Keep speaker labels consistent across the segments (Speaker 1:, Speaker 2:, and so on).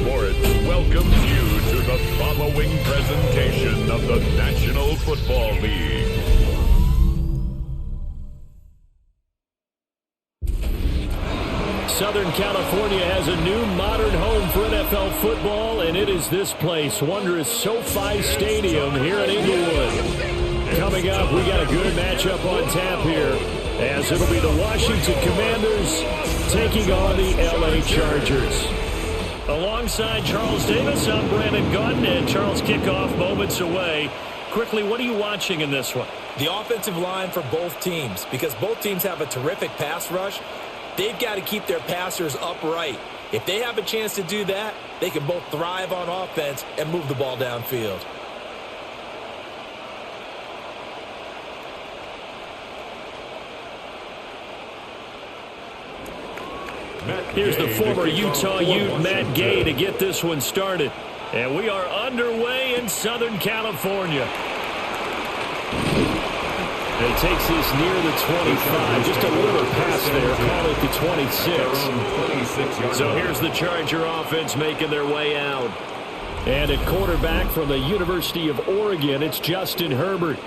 Speaker 1: Sports welcomes you to the following presentation of the National Football League.
Speaker 2: Southern California has a new modern home for NFL football, and it is this place, wondrous SoFi Stadium here in Inglewood. Coming up, we got a good matchup on tap here, as it'll be the Washington Commanders taking on the LA Chargers. Alongside Charles Davis, I'm Brandon Gunn, and Charles, kickoff moments away. Quickly, what are you watching in this one?
Speaker 3: The offensive line for both teams, because both teams have a terrific pass rush. They've got to keep their passers upright. If they have a chance to do that, they can both thrive on offense and move the ball downfield.
Speaker 2: Here's the former Utah Ute, Matt Gay, to get this one started. And we are underway in Southern California. And he takes this near the 25. Just a little pass there. Call it the 26. So here's the Charger offense making their way out. And at quarterback from the University of Oregon, it's Justin Herbert.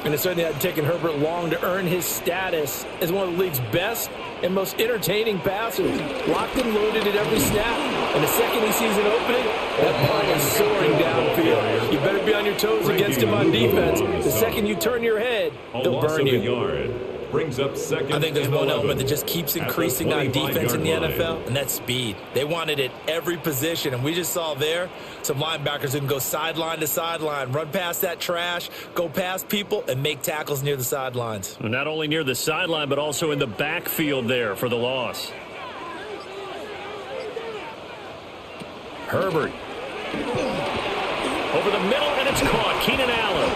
Speaker 3: And it certainly hadn't taken Herbert long to earn his status as one of the league's best and most entertaining passers. Locked and loaded at every snap. And the second he sees an opening, that ball is soaring downfield. You better be on your toes against him on defense. The second you turn your head, they'll burn you.
Speaker 1: Brings up second.
Speaker 3: I think there's one element that just keeps increasing on defense in the NFL, and that's speed. They want it at every position, and we just saw there some linebackers who can go sideline to sideline, run past that trash, go past people, and make tackles near the sidelines.
Speaker 2: Not only near the sideline, but also in the backfield there for the loss. Herbert. Over the middle, and it's caught. Keenan Allen.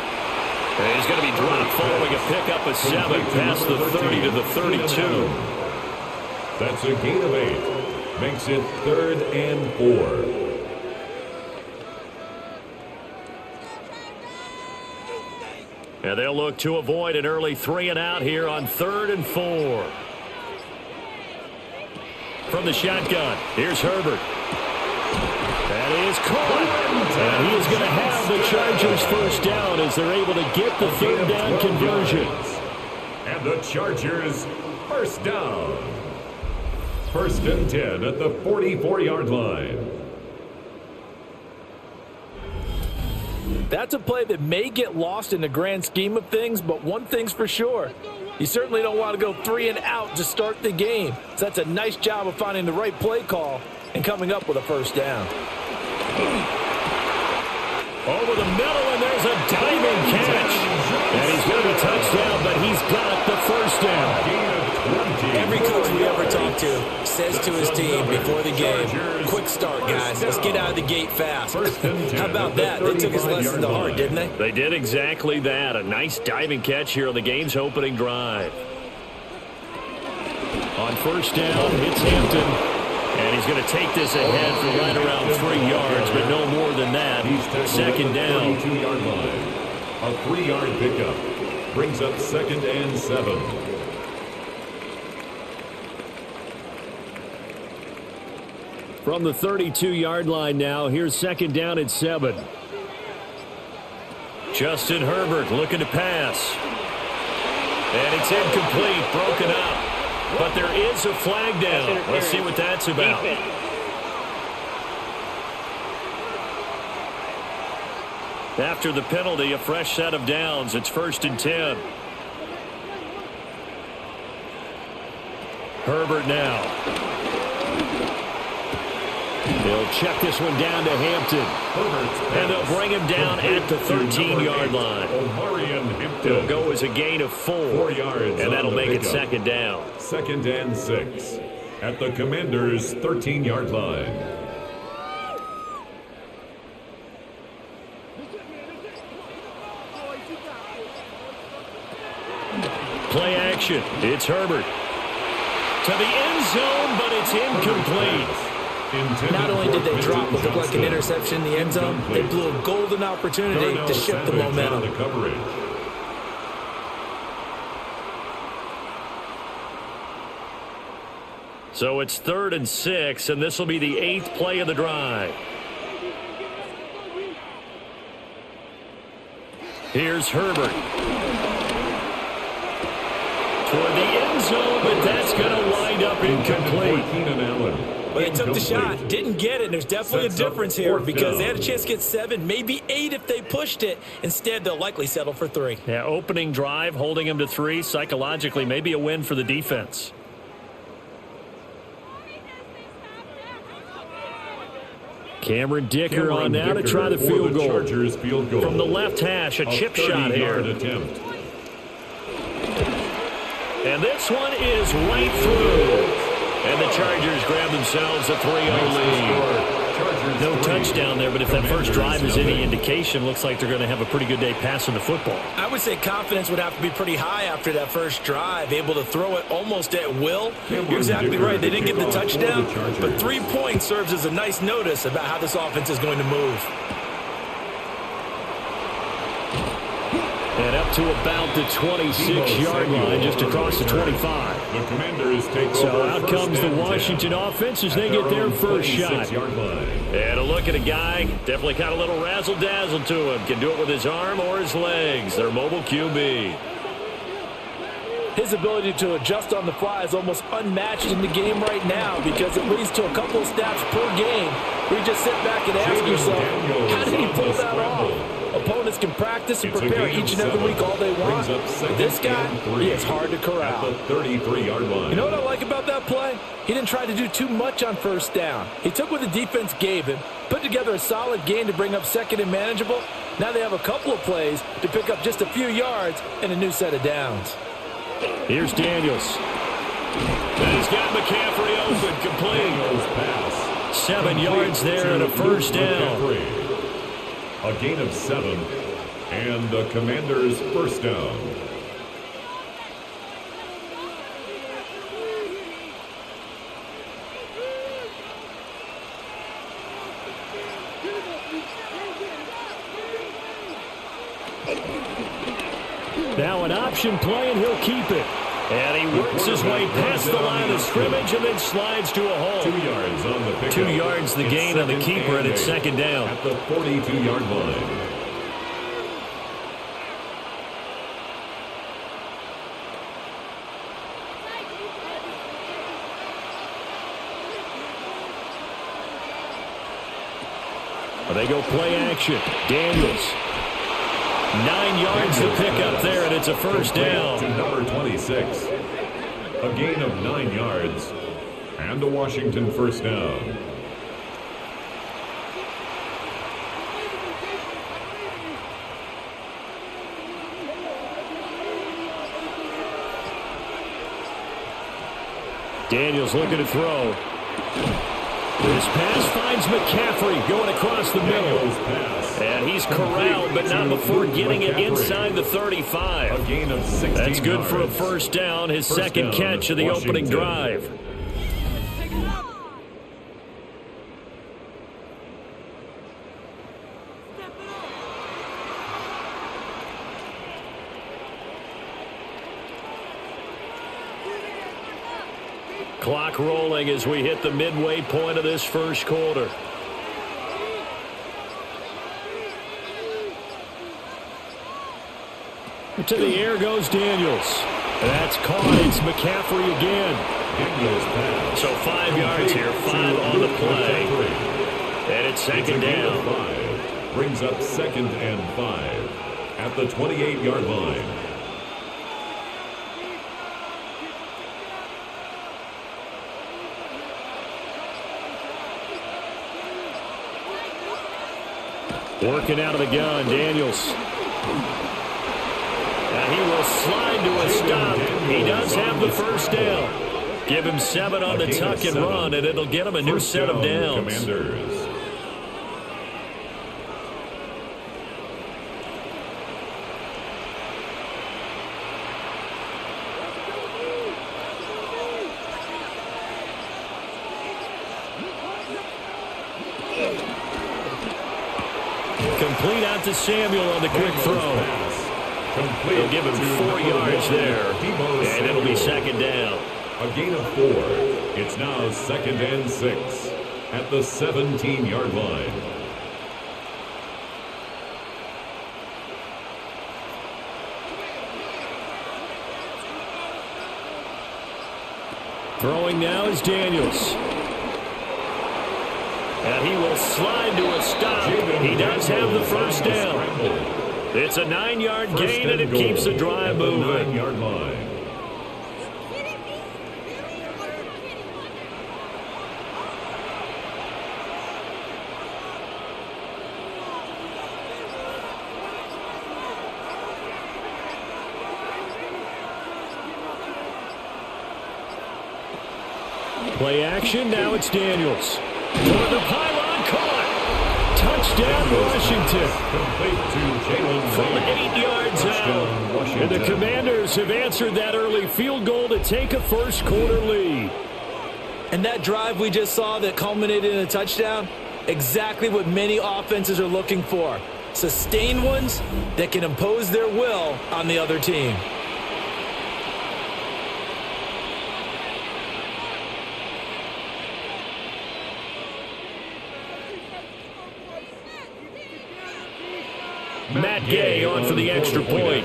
Speaker 2: And he's going to be dropped following a pickup of 7 past the 30 to the 32.
Speaker 1: That's a gain of 8. Makes it 3rd and 4.
Speaker 2: And they'll look to avoid an early 3-and-out here on 3rd and 4. From the shotgun, here's Herbert. That is caught. And he is going to have the Chargers first down as they're able to get the 3rd down conversion.
Speaker 1: And the Chargers first down. 1st and 10 at the 44-yard line.
Speaker 3: That's a play that may get lost in the grand scheme of things, but one thing's for sure. You certainly don't want to go 3-and-out to start the game. So that's a nice job of finding the right play call and coming up with a first down.
Speaker 2: Over the middle, and there's a diving catch. And he's going to be touchdown, but he's got the first down.
Speaker 3: Every coach we ever talk to says to his team before the game, quick start, guys. Let's get out of the gate fast. How about that? They took his lesson to heart, didn't they?
Speaker 2: They did exactly that. A nice diving catch here on the game's opening drive. On first down, it's Hampton. And he's going to take this ahead for right around 3 yards, but no more than that. 2nd down.
Speaker 1: 22-yard line. A 3-yard pickup brings up 2nd and 7.
Speaker 2: From the 32-yard line now, here's 2nd down at 7. Justin Herbert looking to pass. And it's incomplete, broken up. But there is a flag down. Let's see what that's about. After the penalty, a fresh set of downs. It's 1st and 10. Herbert now. They'll check this one down to Hampton. And they'll bring him down at the 13-yard line. It'll go as a gain of 4 yards, and that'll make it 2nd down.
Speaker 1: 2nd and 6 at the Commanders' 13-yard line.
Speaker 2: Play action. It's Herbert. To the end zone, but it's incomplete.
Speaker 3: Not only did they drop what looked like an interception in the end zone, they blew a golden opportunity to shift the momentum.
Speaker 2: So it's 3rd and 6, and this will be the 8th play of the drive. Here's Herbert. Toward the end zone, but that's going to wind up incomplete.
Speaker 3: But they took the shot, didn't get it, and there's definitely a difference here because they had a chance to get 7, maybe 8 if they pushed it. Instead, they'll likely settle for 3.
Speaker 2: Yeah, opening drive, holding them to 3, psychologically maybe a win for the defense. Cameron Dicker on now to try the field goal. From the left hash, a chip shot here.
Speaker 1: Attempt.
Speaker 2: And this one is right through. And the Chargers grab themselves a 3-0 lead. No touchdown there, but if that first drive is any indication, looks like they're going to have a pretty good day passing the football.
Speaker 3: I would say confidence would have to be pretty high after that first drive, able to throw it almost at will. You're exactly right. They didn't get the touchdown, but 3 points serves as a nice notice about how this offense is going to move.
Speaker 2: And up to about the 26-yard line, just across the 25.
Speaker 1: The Commanders take
Speaker 2: so out comes the Washington offense as they get their first shot. And a look at a guy, definitely got a little razzle-dazzle to him. Can do it with his arm or his legs. Their mobile QB.
Speaker 3: His ability to adjust on the fly is almost unmatched in the game right now because it leads to a couple of snaps per game where you just sit back and ask yourself, how did he pull that off? Opponents can practice and prepare each and every week all they want. But this guy, he is hard to corral.
Speaker 1: At the 33-yard line.
Speaker 3: You know what I like about that play? He didn't try to do too much on first down. He took what the defense gave him, put together a solid gain to bring up 2nd and manageable. Now they have a couple of plays to pick up just a few yards and a new set of downs.
Speaker 2: Here's Daniels. And he's got McCaffrey open, complete. 7 yards there and a first down.
Speaker 1: A gain of 7, and the Commanders' first down.
Speaker 2: Now an option play, and he'll keep it. And he works his way past the line of scrimmage and then slides to a hole.
Speaker 1: 2 yards on the pickup.
Speaker 2: 2 yards the gain on the keeper, and it's 2nd down.
Speaker 1: At the 42-yard line.
Speaker 2: They go play action. Daniels. 9 yards to pick up there, and it's a first down.
Speaker 1: To number 26. A gain of 9 yards. And a Washington first down.
Speaker 2: Daniels looking to throw. This pass finds McCaffrey going across the middle. And he's corralled, but not before getting it inside the 35.
Speaker 1: A gain of 16
Speaker 2: That's good
Speaker 1: yards.
Speaker 2: for a first down, his second catch of the opening drive. Clock rolling as we hit the midway point of this first quarter. To the air goes Daniels. That's caught. It's McCaffrey again. So 5 yards here, 5 on the play. And it's 2nd down.
Speaker 1: 5. Brings up 2nd and 5 at the 28-yard line.
Speaker 2: Working out of the gun, Daniels. And he will slide to a stop. He does have the first down. Give him 7 on the tuck and run, and it'll get him a new set of downs.
Speaker 1: Commanders.
Speaker 2: Complete out to Samuel on the quick throw. They'll give him 4 yards there, and it'll be 2nd down.
Speaker 1: A gain of 4. It's now 2nd and 6 at the 17-yard line.
Speaker 2: Throwing now is Daniels. And he will slide to a stop. He does have the first down. It's a 9-yard gain, and it keeps the drive moving.
Speaker 1: 9-yard line.
Speaker 2: Play action, now it's Daniels. Toward the pylon, caught. Touchdown, Washington. From 8 yards out. And the Commanders have answered that early field goal to take a first-quarter lead.
Speaker 3: And that drive we just saw that culminated in a touchdown, exactly what many offenses are looking for. Sustained ones that can impose their will on the other team.
Speaker 2: Matt Gay on for the extra point.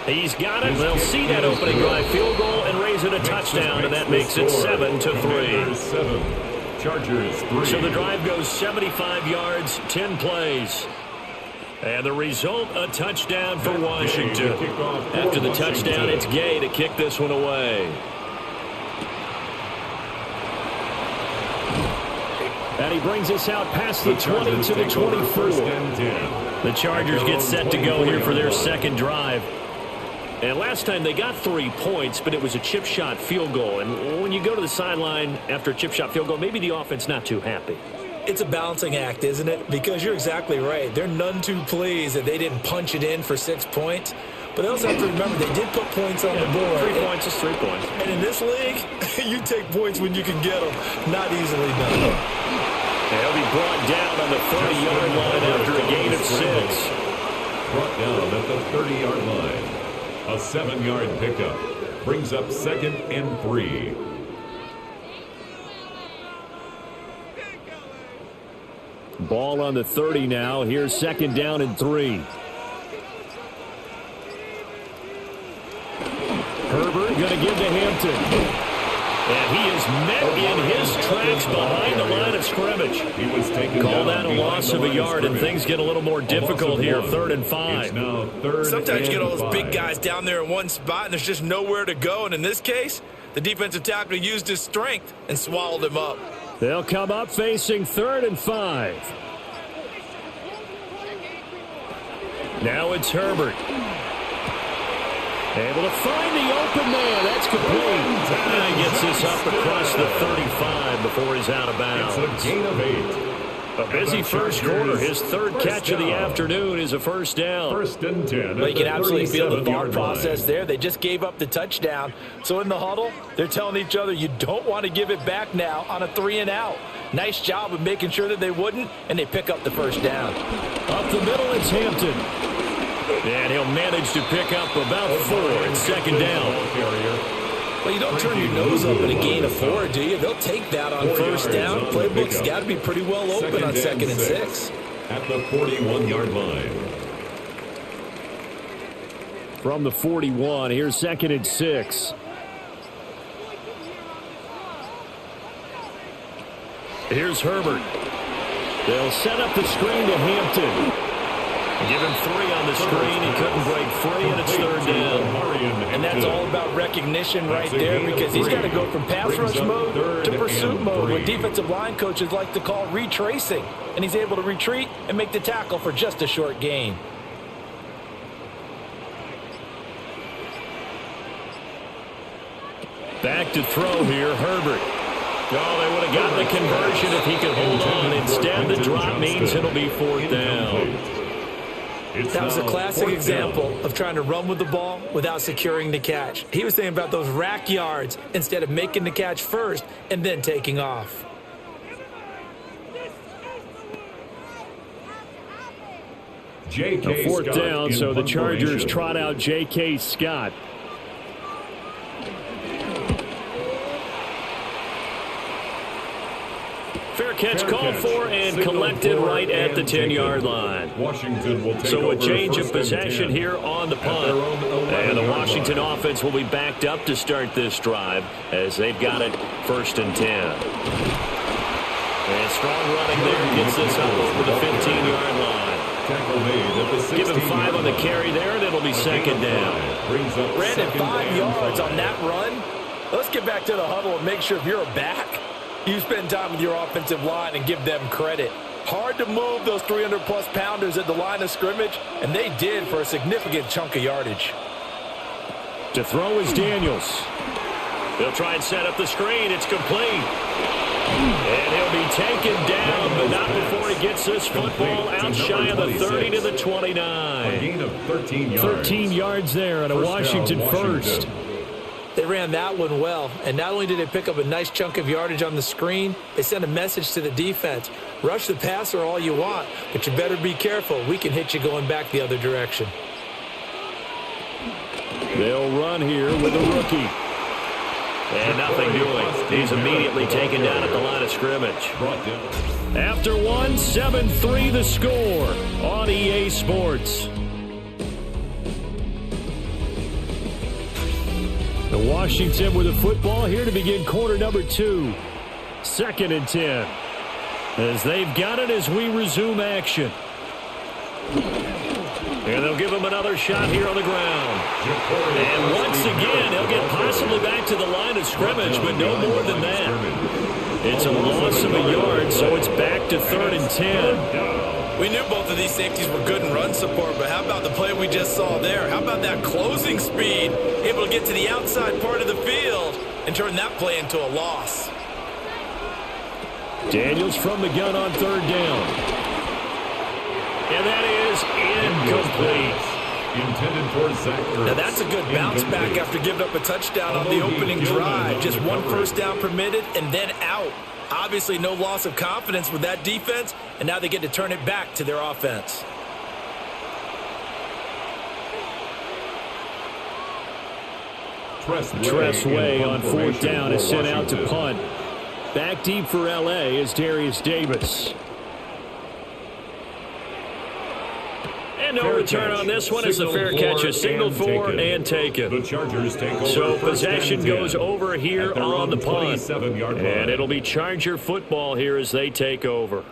Speaker 2: He's got it. They'll see that opening drive field goal and raise it a touchdown, and that makes it 7-3.
Speaker 1: 7. Chargers 3.
Speaker 2: So the drive goes 75 yards, 10 plays. And the result, a touchdown for Washington. After the touchdown, it's Gay to kick this one away. And he brings us out past the 20 to the 24. The Chargers get set to go here for their second drive. And last time they got 3 points, but it was a chip shot field goal. And when you go to the sideline after a chip shot field goal, maybe the offense not too happy.
Speaker 3: It's a balancing act, isn't it? Because you're exactly right. They're none too pleased that they didn't punch it in for 6 points. But they also have to remember they did put points on the board.
Speaker 2: 3 points is 3 points.
Speaker 3: And in this league, you take points when you can get them. Not easily done.
Speaker 2: They'll be brought down on the 30-yard line after a gain of 6.
Speaker 1: Brought down at the 30-yard line. A 7-yard pickup brings up 2nd and 3.
Speaker 2: Ball on the 30 now. Here's 2nd down and 3. Herbert going to give to Hampton. And he is met in his tracks behind the line of scrimmage.
Speaker 1: He was taken
Speaker 2: Call
Speaker 1: down
Speaker 2: that a loss of a yard, and things get a little more difficult here. 3rd and 5.
Speaker 1: It's now 3rd
Speaker 3: Sometimes you get all those
Speaker 1: 5.
Speaker 3: big guys down there in one spot, and there's just nowhere to go. And in this case, the defensive tackle used his strength and swallowed him up.
Speaker 2: They'll come up facing 3rd and 5. Now it's Herbert. Able to find the open man. That's complete. And he gets this up across the 35 before he's out of bounds.
Speaker 1: It's a gain of 8.
Speaker 2: A busy first quarter. His 3rd catch of the afternoon is a first down.
Speaker 1: 1st and 10.
Speaker 3: But you can absolutely feel the thought process there. They just gave up the touchdown. So in the huddle, they're telling each other, you don't want to give it back now on a 3-and-out. Nice job of making sure that they wouldn't, and they pick up the first down.
Speaker 2: Up the middle, it's Hampton. And he'll manage to pick up about 4. It's 2nd down.
Speaker 3: Well, you don't turn your nose up at a gain of 4, do you? They'll take that on first down. Playbook's got to be pretty well open on 2nd and 6.
Speaker 1: At the 41-yard line.
Speaker 2: From the 41, here's 2nd and 6. Here's Herbert. They'll set up the screen to Hampton. Give him 3 on the screen. He couldn't break free, and it's 3rd down.
Speaker 3: And that's all about recognition right there, because he's got to go from pass rush mode to pursuit mode, what defensive line coaches like to call retracing. And he's able to retreat and make the tackle for just a short gain.
Speaker 2: Back to throw here, Herbert. Oh, they would have gotten the conversion if he could hold on. Instead, the drop means it'll be 4th down.
Speaker 3: That was a classic example of trying to run with the ball without securing the catch. He was thinking about those rack yards instead of making the catch first and then taking off.
Speaker 1: J.K.
Speaker 2: A fourth
Speaker 1: Scott
Speaker 2: down, so the
Speaker 1: punt
Speaker 2: Chargers
Speaker 1: formation.
Speaker 2: trot out J.K. Scott. Fair catch called for and collected right at the 10-yard line.
Speaker 1: Washington will take
Speaker 2: So a
Speaker 1: over
Speaker 2: change of
Speaker 1: first and
Speaker 2: possession
Speaker 1: 10
Speaker 2: here on the
Speaker 1: at
Speaker 2: punt.
Speaker 1: their own
Speaker 2: And the
Speaker 1: 11-yard
Speaker 2: Washington
Speaker 1: line.
Speaker 2: offense will be backed up to start this drive as they've got it first and 10. And strong running there gets this up over the 15-yard line.
Speaker 1: Tackle made at the
Speaker 2: Give him 5
Speaker 1: 16-yard
Speaker 2: on the
Speaker 1: line.
Speaker 2: carry there, and it'll be second down.
Speaker 1: Brings up
Speaker 3: Brandon,
Speaker 1: second
Speaker 3: 5
Speaker 1: and
Speaker 3: yards
Speaker 1: 5.
Speaker 3: on that run. Let's get back to the huddle and make sure if you're a back, you spend time with your offensive line and give them credit. Hard to move those 300-plus pounders at the line of scrimmage, and they did for a significant chunk of yardage.
Speaker 2: To throw is Daniels. They'll try and set up the screen. It's complete. And he'll be taken down, but not before he gets this football out shy of the 30 to the 29.
Speaker 1: A gain of 13 yards.
Speaker 2: 13 yards there and a
Speaker 1: First
Speaker 2: Washington
Speaker 1: down,
Speaker 2: first.
Speaker 3: They ran that one well, and not only did they pick up a nice chunk of yardage on the screen, they sent a message to the defense. Rush the passer all you want, but you better be careful. We can hit you going back the other direction.
Speaker 2: They'll run here with a rookie. And nothing doing. He's immediately taken down at the line of scrimmage.
Speaker 1: Brought down.
Speaker 2: After 7-3 the score on EA Sports. The Washington with the football here to begin quarter number 2. Second and 10. As they've got it as we resume action. And they'll give him another shot here on the ground. And once again, he'll get possibly back to the line of scrimmage, but no more than that. It's a loss of a yard, so it's back to 3rd and 10.
Speaker 3: We knew both of these safeties were good in run support, but how about the play we just saw there? How about that closing speed, able to get to the outside part of the field and turn that play into a loss?
Speaker 2: Daniels from the gun on 3rd down. And that is incomplete.
Speaker 1: Intended for Zach Ertz.
Speaker 3: Now that's a good bounce back after giving up a touchdown on the opening drive. Just one first down permitted and then out. Obviously no loss of confidence with that defense, and now they get to turn it back to their offense.
Speaker 2: Tressway on 4th down is sent out to punt. Back deep for L.A. is Darius Davis. And no return on this one as the fair catch is signaled for and taken.
Speaker 1: The Chargers take over.
Speaker 2: So
Speaker 1: first
Speaker 2: possession
Speaker 1: and 10
Speaker 2: goes over here
Speaker 1: at their
Speaker 2: on
Speaker 1: own
Speaker 2: the punt.
Speaker 1: 27-yard line.
Speaker 2: And it'll be Charger football here as they take over.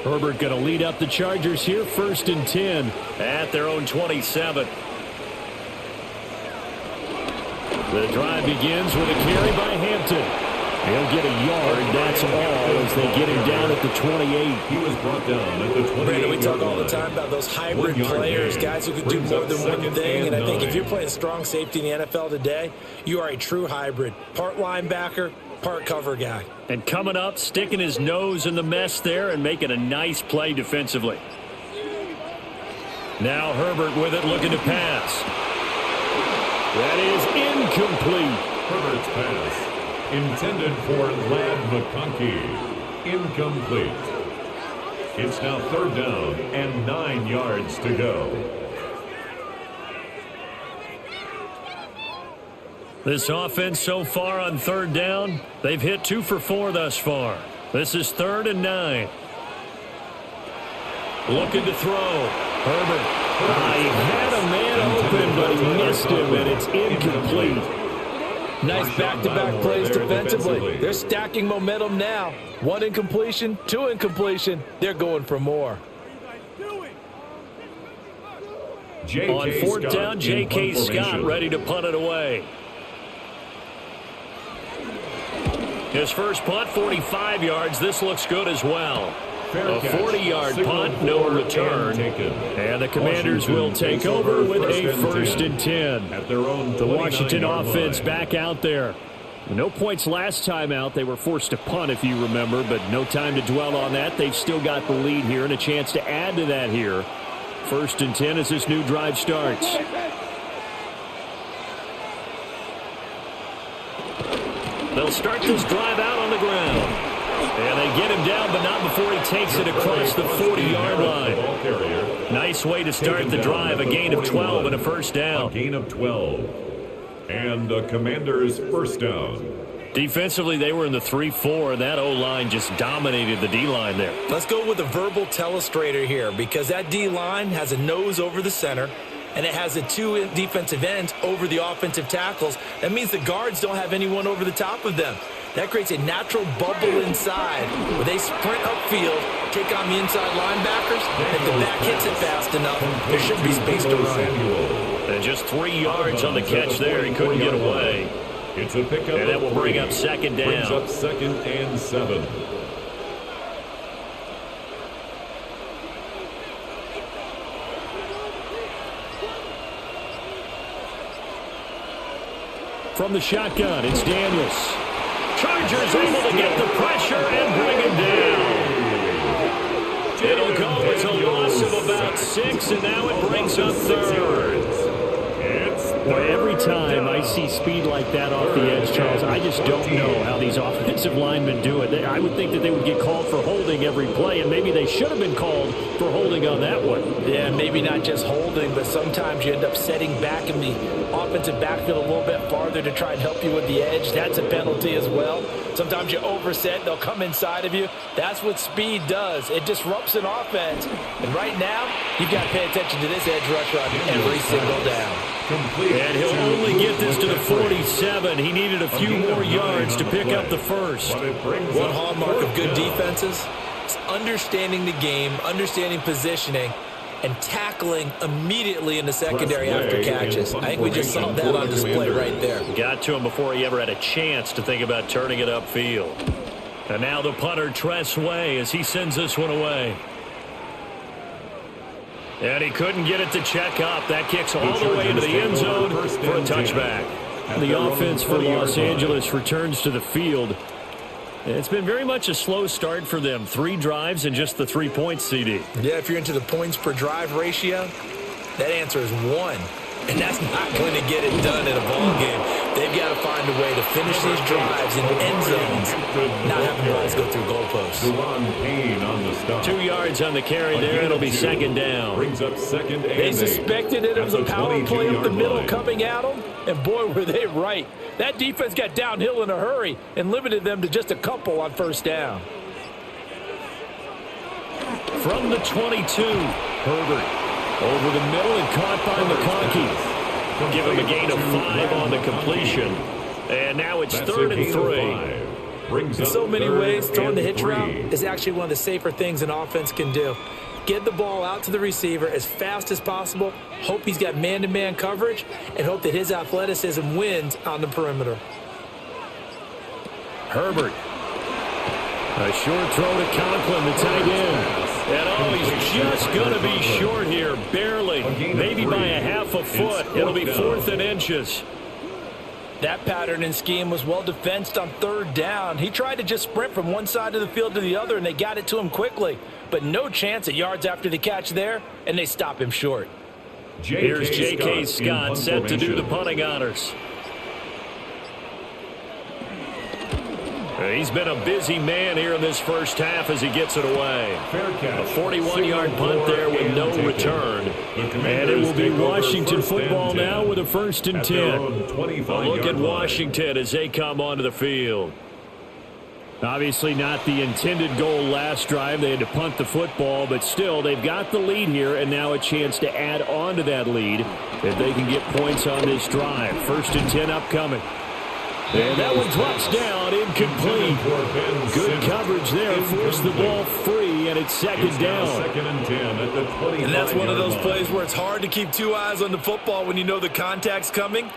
Speaker 2: Herbert going to lead up the Chargers here, 1st and 10 at their own 27. The drive begins with a carry by Hampton. He'll get a yard, that's all, as they get him down at the 28.
Speaker 1: He was brought down at the 28.
Speaker 3: Brandon, we talk all the time about those hybrid
Speaker 1: 1 yard
Speaker 3: players,
Speaker 1: gain.
Speaker 3: guys who can do
Speaker 1: Brings
Speaker 3: more
Speaker 1: up
Speaker 3: than one
Speaker 1: second
Speaker 3: thing. And I think if
Speaker 1: 9.
Speaker 3: you're playing strong safety in the NFL today, you are a true hybrid. Part linebacker, part cover guy.
Speaker 2: And coming up, sticking his nose in the mess there and making a nice play defensively. Now Herbert with it, looking to pass. That is incomplete.
Speaker 1: Herbert's pass. Intended for Ladd McConkey. Incomplete. It's now 3rd down and 9 yards to go.
Speaker 2: This offense so far on 3rd down, they've hit 2 for 4 thus far. This is 3rd and 9. Looking to throw. Herbert. He had a man open, but he missed him, and it's incomplete.
Speaker 3: Nice back-to-back plays defensively. They're stacking momentum now. 1 incompletion, 2 incompletion. They're going for more.
Speaker 2: On 4th down, J.K. Scott ready to punt it away. His first punt, 45 yards. This looks good as well. A 40-yard punt, no return. And the Commanders will take over with a 1st and 10. The Washington offense back out there. No points last time out. They were forced to punt, if you remember, but no time to dwell on that. They've still got the lead here and a chance to add to that here. 1st and 10 as this new drive starts. They'll start this drive out on the ground. And they get him down, but not before he takes it across the 40-yard line. Nice way to start the drive. A gain of 12 and a first down.
Speaker 1: A gain of 12. And the Commanders' first down.
Speaker 2: Defensively, they were in the 3-4, and that O-line just dominated the D-line there.
Speaker 3: Let's go with a verbal telestrator here, because that D-line has a nose over the center, and it has the two defensive ends over the offensive tackles. That means the guards don't have anyone over the top of them. That creates a natural bubble inside where they sprint upfield, take on the inside linebackers, and if the back hits it fast enough, there should be space to run.
Speaker 2: And just 3 yards on the catch there. He couldn't get away.
Speaker 1: It's a pickup,
Speaker 2: and that will bring up second down.
Speaker 1: Brings up 2nd and 7.
Speaker 2: From the shotgun, it's Daniels. Chargers able to get the pressure and bring him down. It'll go as a loss of about 6, and now it brings up 3rd.
Speaker 4: Boy, every time I see speed like that off the edge, Charles, I just don't know how these offensive linemen do it. I would think that they would get called for holding every play, and maybe they should have been called for holding on that one.
Speaker 3: Yeah, maybe not just holding, but sometimes you end up setting back in the offensive backfield a little bit farther to try and help you with the edge. That's a penalty as well. Sometimes you overset, they'll come inside of you. That's what speed does. It disrupts an offense. And right now, you've got to pay attention to this edge rush on every single down.
Speaker 2: And he'll only get this to the 47. He needed a few more yards to pick up the first.
Speaker 3: One hallmark of good defenses is understanding the game, understanding positioning, and tackling immediately in the secondary after catches. I think we just saw that on display right there.
Speaker 2: Got to him before he ever had a chance to think about turning it upfield. And now the punter, Tress Way, as he sends this one away. And he couldn't get it to check up. That kicks all the way into the end zone for a touchback.
Speaker 4: The offense for Los Angeles returns to the field.
Speaker 2: It's been very much a slow start for them. 3 drives and just the 3 points, CD.
Speaker 3: Yeah, if you're into the points per drive ratio, that answer is 1. And that's not going to get it done in a ball game. They've got to find a way to finish these drives in end zones, not having balls go through goalposts.
Speaker 2: 2 yards on the carry there. It'll be second down.
Speaker 1: Brings up 2nd and 8.
Speaker 3: They suspected it was a power play up the middle coming at them, and boy, were they right. That defense got downhill in a hurry and limited them to just a couple on first down.
Speaker 2: From the 22, Herbert. Over the middle and caught by McConkey. Give him a gain of 5 on the completion. And now it's 3rd and 3.
Speaker 3: In so many ways, throwing the hitch route is actually one of the safer things an offense can do. Get the ball out to the receiver as fast as possible, hope he's got man-to-man coverage, and hope that his athleticism wins on the perimeter.
Speaker 2: Herbert. A short throw to Conklin, the tight end. And he's just going to be short here, barely, maybe by a half a foot. It'll be 4th and inches.
Speaker 3: That pattern and scheme was well defensed on 3rd down. He tried to just sprint from one side of the field to the other, and they got it to him quickly. But no chance at yards after the catch there, and they stop him short.
Speaker 2: Here's J.K. Scott set to do the punting honors. He's been a busy man here in this first half as he gets it away. A 41-yard punt there with no return.
Speaker 4: And it will be Washington football now with a 1st and 10.
Speaker 2: A look at Washington as they come onto the field.
Speaker 4: Obviously not the intended goal last drive. They had to punt the football, but still they've got the lead here and now a chance to add on to that lead if they can get points on this drive. 1st and 10 upcoming. And that one drops down, incomplete. Good coverage there, forced the ball free, and it's second down.
Speaker 3: And that's one of those plays where it's hard to keep 2 eyes on the football when you know the contact's coming,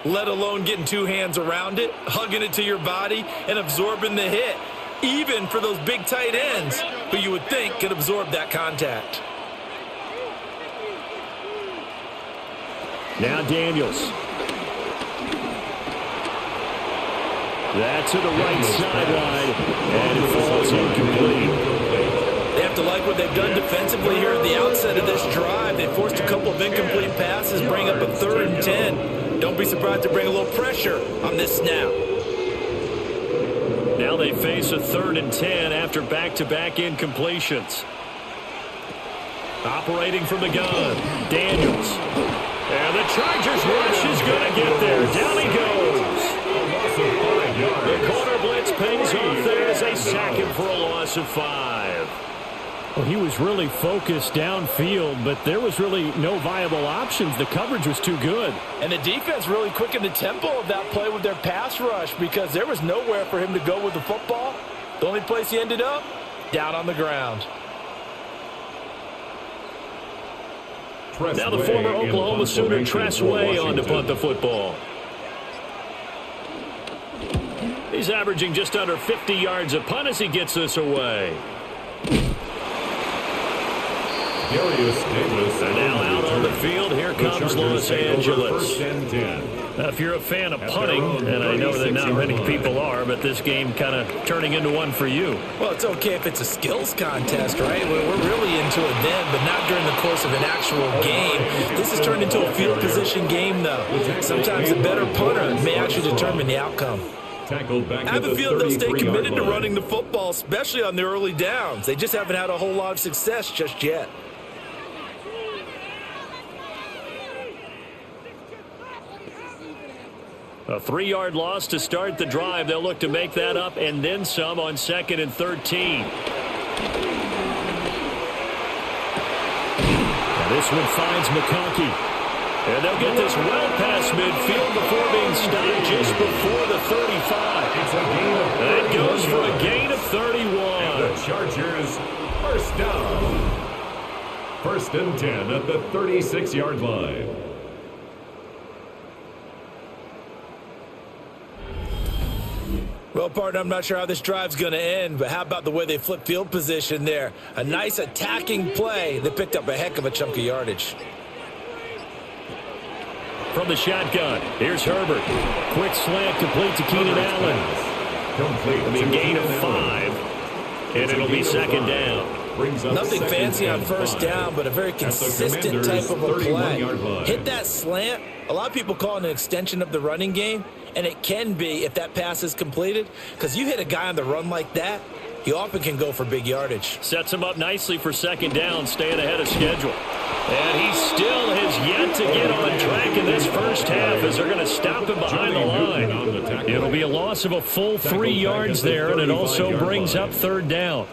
Speaker 3: let alone getting 2 hands around it, hugging it to your body, and absorbing the hit, even for those big tight ends who you would think could absorb that contact.
Speaker 4: Now Daniels. That's to the right sideline, and it falls incomplete.
Speaker 3: They have to like what they've done defensively here at the outset of this drive. They forced a couple of incomplete passes, bring up a 3rd and 10. Don't be surprised to bring a little pressure on this snap.
Speaker 2: Now they face a 3rd and 10 after back-to-back incompletions. Operating from the gun, Daniels. And the Chargers rush is going to get there. Down he goes. The corner blitz pays off there as they sack him for a loss of 5.
Speaker 4: Well, he was really focused downfield, but there was really no viable options. The coverage was too good.
Speaker 3: And the defense really quickened the tempo of that play with their pass rush because there was nowhere for him to go with the football. The only place he ended up, down on the ground.
Speaker 2: Now the former Oklahoma Sooner Tress Way on to punt the football. He's averaging just under 50 yards a punt as he gets this away. And now out on the field, here comes Los Angeles. Now, if you're a fan of punting, and I know that not many people are, but this game kind of turning into one for you.
Speaker 3: Well, it's okay if it's a skills contest, right? We're really into it then, but not during the course of an actual game. This has turned into a field position game, though. Sometimes the better punter may actually determine the outcome. I have a feeling they'll stay committed to running the football, especially on the early downs. They just haven't had a whole lot of success just yet.
Speaker 2: A 3-yard loss to start the drive. They'll look to make that up and then some on 2nd and 13. Now this one finds McConkey. And they'll get this well past midfield before being stopped just before the 35. That goes for a gain of 31.
Speaker 1: And the Chargers first down. 1st and 10 at the 36-yard line.
Speaker 3: Well, partner, I'm not sure how this drive's going to end, but how about the way they flip field position there? A nice attacking play. They picked up a heck of a chunk of yardage.
Speaker 2: From the shotgun, here's Herbert. Quick slant complete to Keenan Allen. It'll be a gain of 5, and it'll be 2nd down.
Speaker 3: Nothing fancy on 1st down, but a very consistent type of a play. Hit that slant. A lot of people call it an extension of the running game, and it can be if that pass is completed, because you hit a guy on the run like that, he often can go for big yardage.
Speaker 2: Sets him up nicely for 2nd down, staying ahead of schedule. And he still has yet to get on track in this first half as they're going to stop him behind the line. It'll be a loss of a full 3 yards there, and it also brings up 3rd down.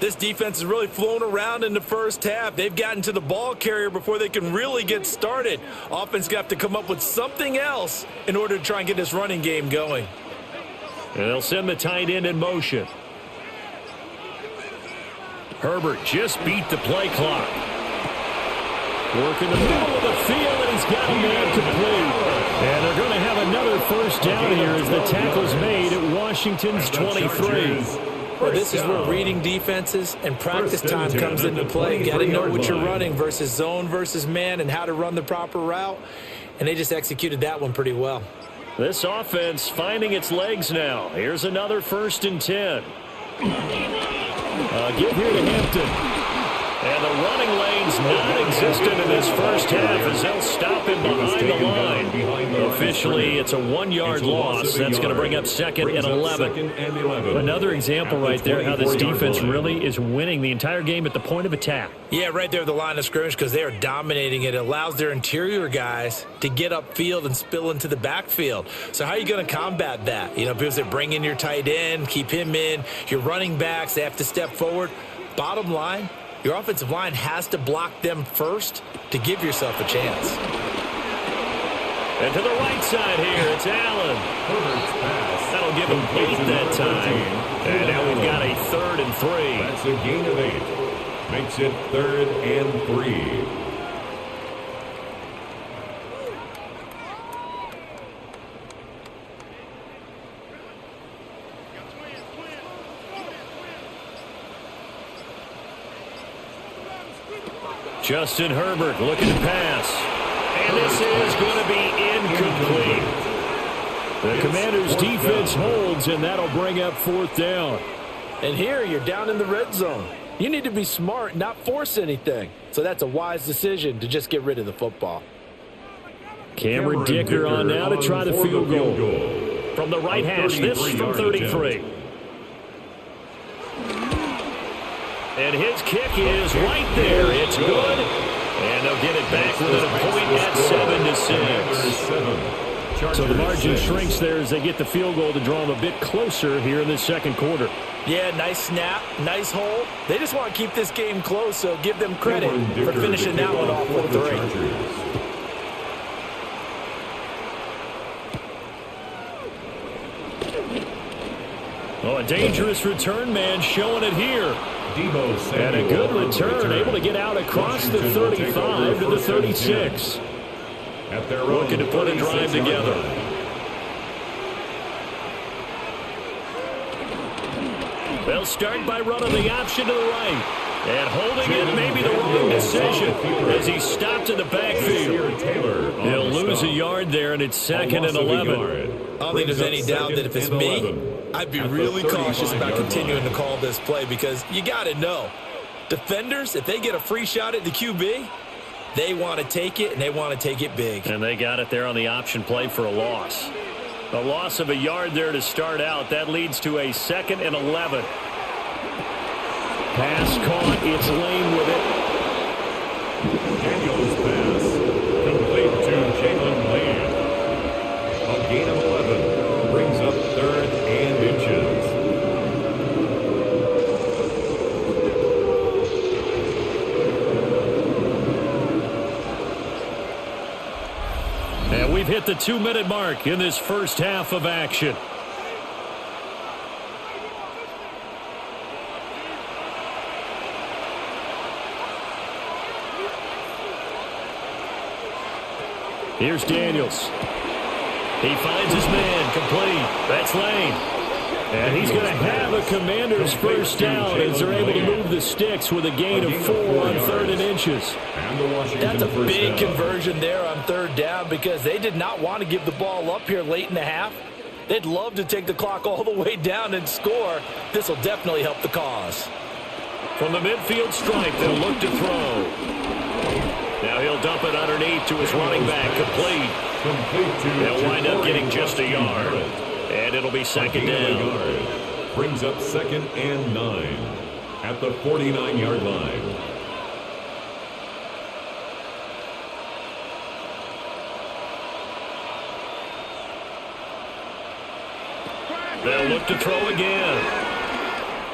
Speaker 3: This defense has really flown around in the first half. They've gotten to the ball carrier before they can really get started. Offense got to come up with something else in order to try and get this running game going.
Speaker 2: And they'll send the tight end in motion. Herbert just beat the play clock. Working the middle of the field, and he's got a man complete. And they're going to have another 1st down here as the tackle's made at Washington's 23.
Speaker 3: Well, this is where reading defenses and practice time comes into play. Got to know what you're running versus zone versus man and how to run the proper route. And they just executed that one pretty well.
Speaker 2: This offense finding its legs now. Here's another 1st and 10. Give here to Hampton. And the running lane's non-existent in this first half as they'll stop him behind the line. Officially, it's a 1-yard loss. That's going to bring up 2nd and 11. Another example right there how this defense really is winning the entire game at the point of attack.
Speaker 3: Yeah, right there at the line of scrimmage because they are dominating it. It allows their interior guys to get upfield and spill into the backfield. So how are you going to combat that? You know, because they bring in your tight end, keep him in. Your running backs, they have to step forward. Bottom line, your offensive line has to block them first to give yourself a chance.
Speaker 2: And to the right side here, it's Allen. That'll give him 8 that time. And now we've got a 3rd and 3.
Speaker 1: That's a gain of 8. Makes it 3rd and 3.
Speaker 2: Justin Herbert looking to pass. And this is going to be incomplete. The Commanders' defense holds, and that'll bring up 4th down.
Speaker 3: And here you're down in the red zone. You need to be smart, not force anything. So that's a wise decision to just get rid of the football.
Speaker 2: Cameron Dicker on now to try the field goal. From the right hash, this from 33.
Speaker 4: And his kick is right there. It's good. And they'll get it back within a point at 7-6. So the margin shrinks there as they get the field goal to draw them a bit closer here in this second quarter.
Speaker 3: Yeah, nice snap, nice hole. They just want to keep this game close, so give them credit for finishing that one off with 3.
Speaker 4: Oh, a dangerous return man showing it here. And a good return, able to get out across the 35 to the 36. Looking to put a drive together. They'll start by running the option to the right. And holding it may be the wrong decision as he stopped in the backfield. He'll lose a yard there, and it's 2nd and 11.
Speaker 3: I don't think there's any doubt that if it's me, I'd be really cautious about continuing to call this play because you got to know, defenders, if they get a free shot at the QB, they want to take it, and they want to take it big.
Speaker 4: And they got it there on the option play for a loss. A loss of a yard there to start out. That leads to a 2nd and 11. Pass caught. It's Lane with it.
Speaker 1: Daniels pass. Complete to Jalen Lane. A gain of 11. Brings up 3rd and inches.
Speaker 4: And we've hit the 2-minute mark in this first half of action. Here's Daniels. He finds his man, complete. That's Lane. And he's going to have a Commander's first down as they're able to move the sticks with a gain of 4 on 3rd and inches.
Speaker 3: That's a big conversion there on 3rd down because they did not want to give the ball up here late in the half. They'd love to take the clock all the way down and score. This will definitely help the cause.
Speaker 4: From the midfield stripe, they'll look to throw. Now he'll dump it underneath to his running back, complete. They'll wind up getting just a yard. And it'll be 2nd down.
Speaker 1: Brings up 2nd and 9 at the 49-yard line.
Speaker 4: They'll look to throw again.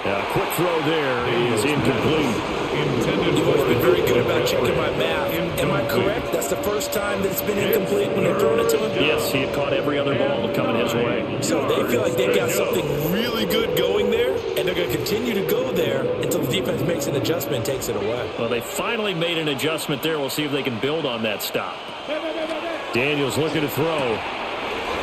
Speaker 4: A quick throw there is incomplete.
Speaker 3: You've always been very good about checking my math. Am I correct? That's the first time that it's been incomplete when they're throwing it to him?
Speaker 4: Yes, he had caught every other ball coming his way.
Speaker 3: So they feel like they've got something really good going there, and they're going to continue to go there until the defense makes an adjustment and takes it away.
Speaker 4: Well, they finally made an adjustment there. We'll see if they can build on that stop. Daniels looking to throw.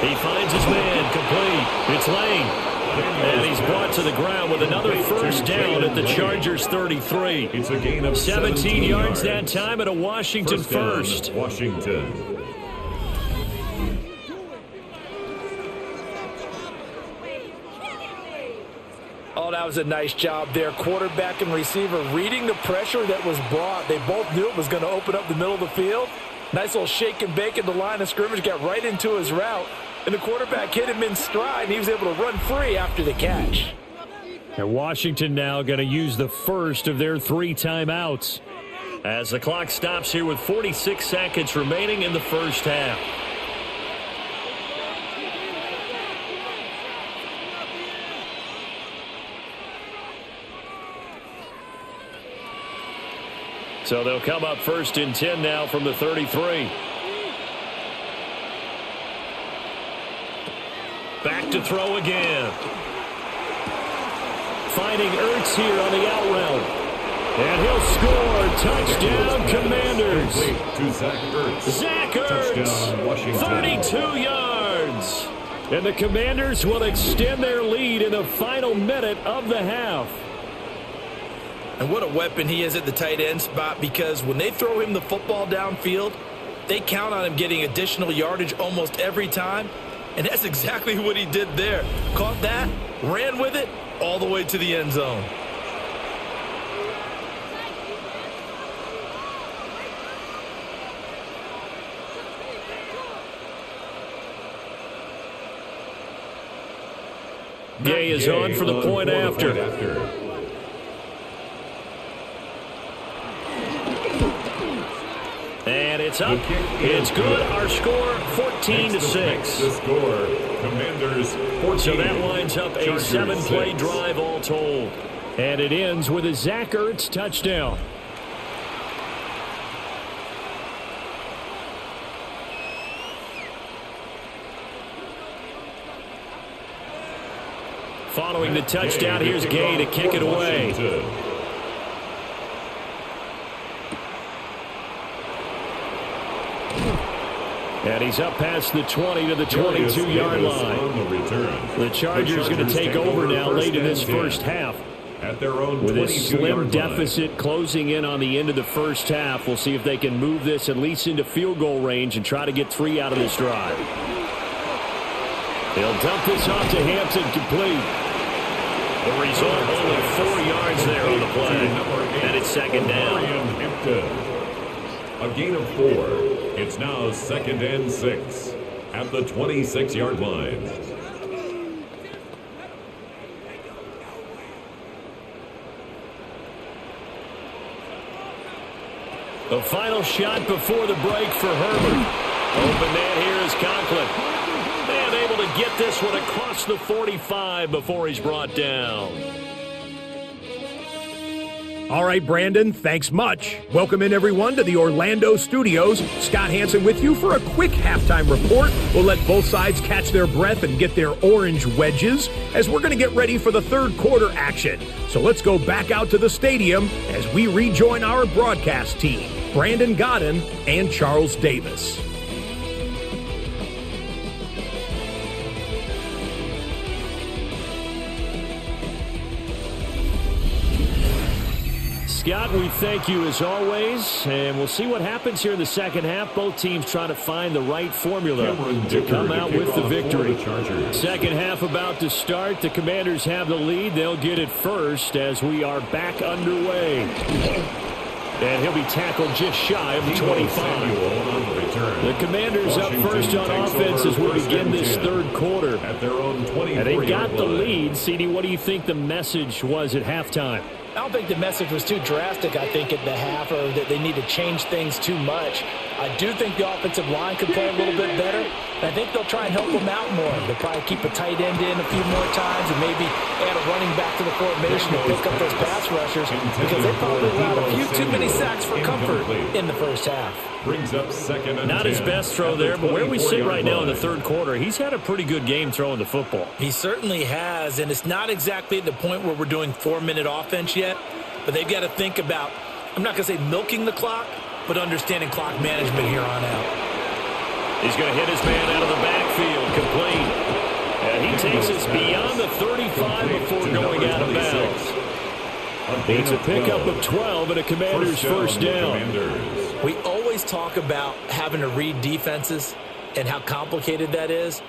Speaker 4: He finds his man, complete. It's Lane. And he's brought to the ground with another first down at the Chargers' 33.
Speaker 1: It's a gain of
Speaker 4: 17 yards that time at a Washington first.
Speaker 1: Washington.
Speaker 3: Oh, that was a nice job there. Quarterback and receiver reading the pressure that was brought. They both knew it was going to open up the middle of the field. Nice little shake and bake at the line of scrimmage. Got right into his route. And the quarterback hit him in stride, and he was able to run free after the catch.
Speaker 4: And Washington now going to use the first of their 3 timeouts as the clock stops here with 46 seconds remaining in the first half. So they'll come up 1st and 10 now from the 33. Back to throw again. Finding Ertz here on the out route. And he'll score. Touchdown, Commanders.
Speaker 1: To Zach Ertz.
Speaker 4: Zach Ertz, 32 yards. And the Commanders will extend their lead in the final minute of the half.
Speaker 3: And what a weapon he is at the tight end spot, because when they throw him the football downfield, they count on him getting additional yardage almost every time. And that's exactly what he did there. Caught that, ran with it, all the way to the end zone.
Speaker 4: Gay is on for the point after.
Speaker 2: It's up. It's good. Our score, 14-6.
Speaker 1: The score, Commanders 14.
Speaker 2: So that winds up a 7-play drive all told. And it ends with a Zach Ertz touchdown. Following the touchdown, here's Gay to kick it away. And he's up past the 20 to the 22-yard line. The Chargers going to take over now late in this first half.
Speaker 1: At their own
Speaker 2: with a slim deficit closing in on the end of the first half. We'll see if they can move this at least into field goal range and try to get 3 out of this drive. They'll dump this off to Hampton, complete. The result, only 4 yards there on the play. And it's second down.
Speaker 1: A gain of 4. It's now 2nd and 6 at the 26-yard line.
Speaker 2: The final shot before the break for Herbert. Open man here is Conklin. And able to get this one across the 45 before he's brought down.
Speaker 5: All right, Brandon, thanks much. Welcome in, everyone, to the Orlando studios. Scott Hansen with you for a quick halftime report. We'll let both sides catch their breath and get their orange wedges as we're going to get ready for the third quarter action. So let's go back out to the stadium as we rejoin our broadcast team, Brandon Godden and Charles Davis.
Speaker 2: Scott, we thank you as always, and we'll see what happens here in the second half. Both teams trying to find the right formula to come out with the victory. Second half about to start. The Commanders have the lead. They'll get it first as we are back underway. And he'll be tackled just shy of the 25. The Commanders up first on offense as we begin this third quarter. And they've got the lead. CD, what do you think the message was at halftime?
Speaker 3: I don't think the message was too drastic, I think, at the half, or that they need to change things too much. I do think the offensive line could play a little bit better. I think they'll try and help them out more. They'll probably keep a tight end in a few more times and maybe add a running back to the formation to pick up those pass rushers, because they probably allowed a few too many sacks for comfort in the first half.
Speaker 1: Brings up second and
Speaker 2: Not
Speaker 1: 10.
Speaker 2: his best throw there, but where we sit right now in the third quarter, he's had a pretty good game throwing the football.
Speaker 3: He certainly has, and it's not exactly at the point where we're doing 4-minute offense yet, but they've got to think about, I'm not going to say milking the clock, but understanding clock management here on out.
Speaker 2: He's going to hit his man out of the backfield, complete. And he takes us beyond the 35 before going out of bounds. It's a pickup of 12 and a Commander's first down.
Speaker 3: We always talk about having to read defenses and how complicated that is.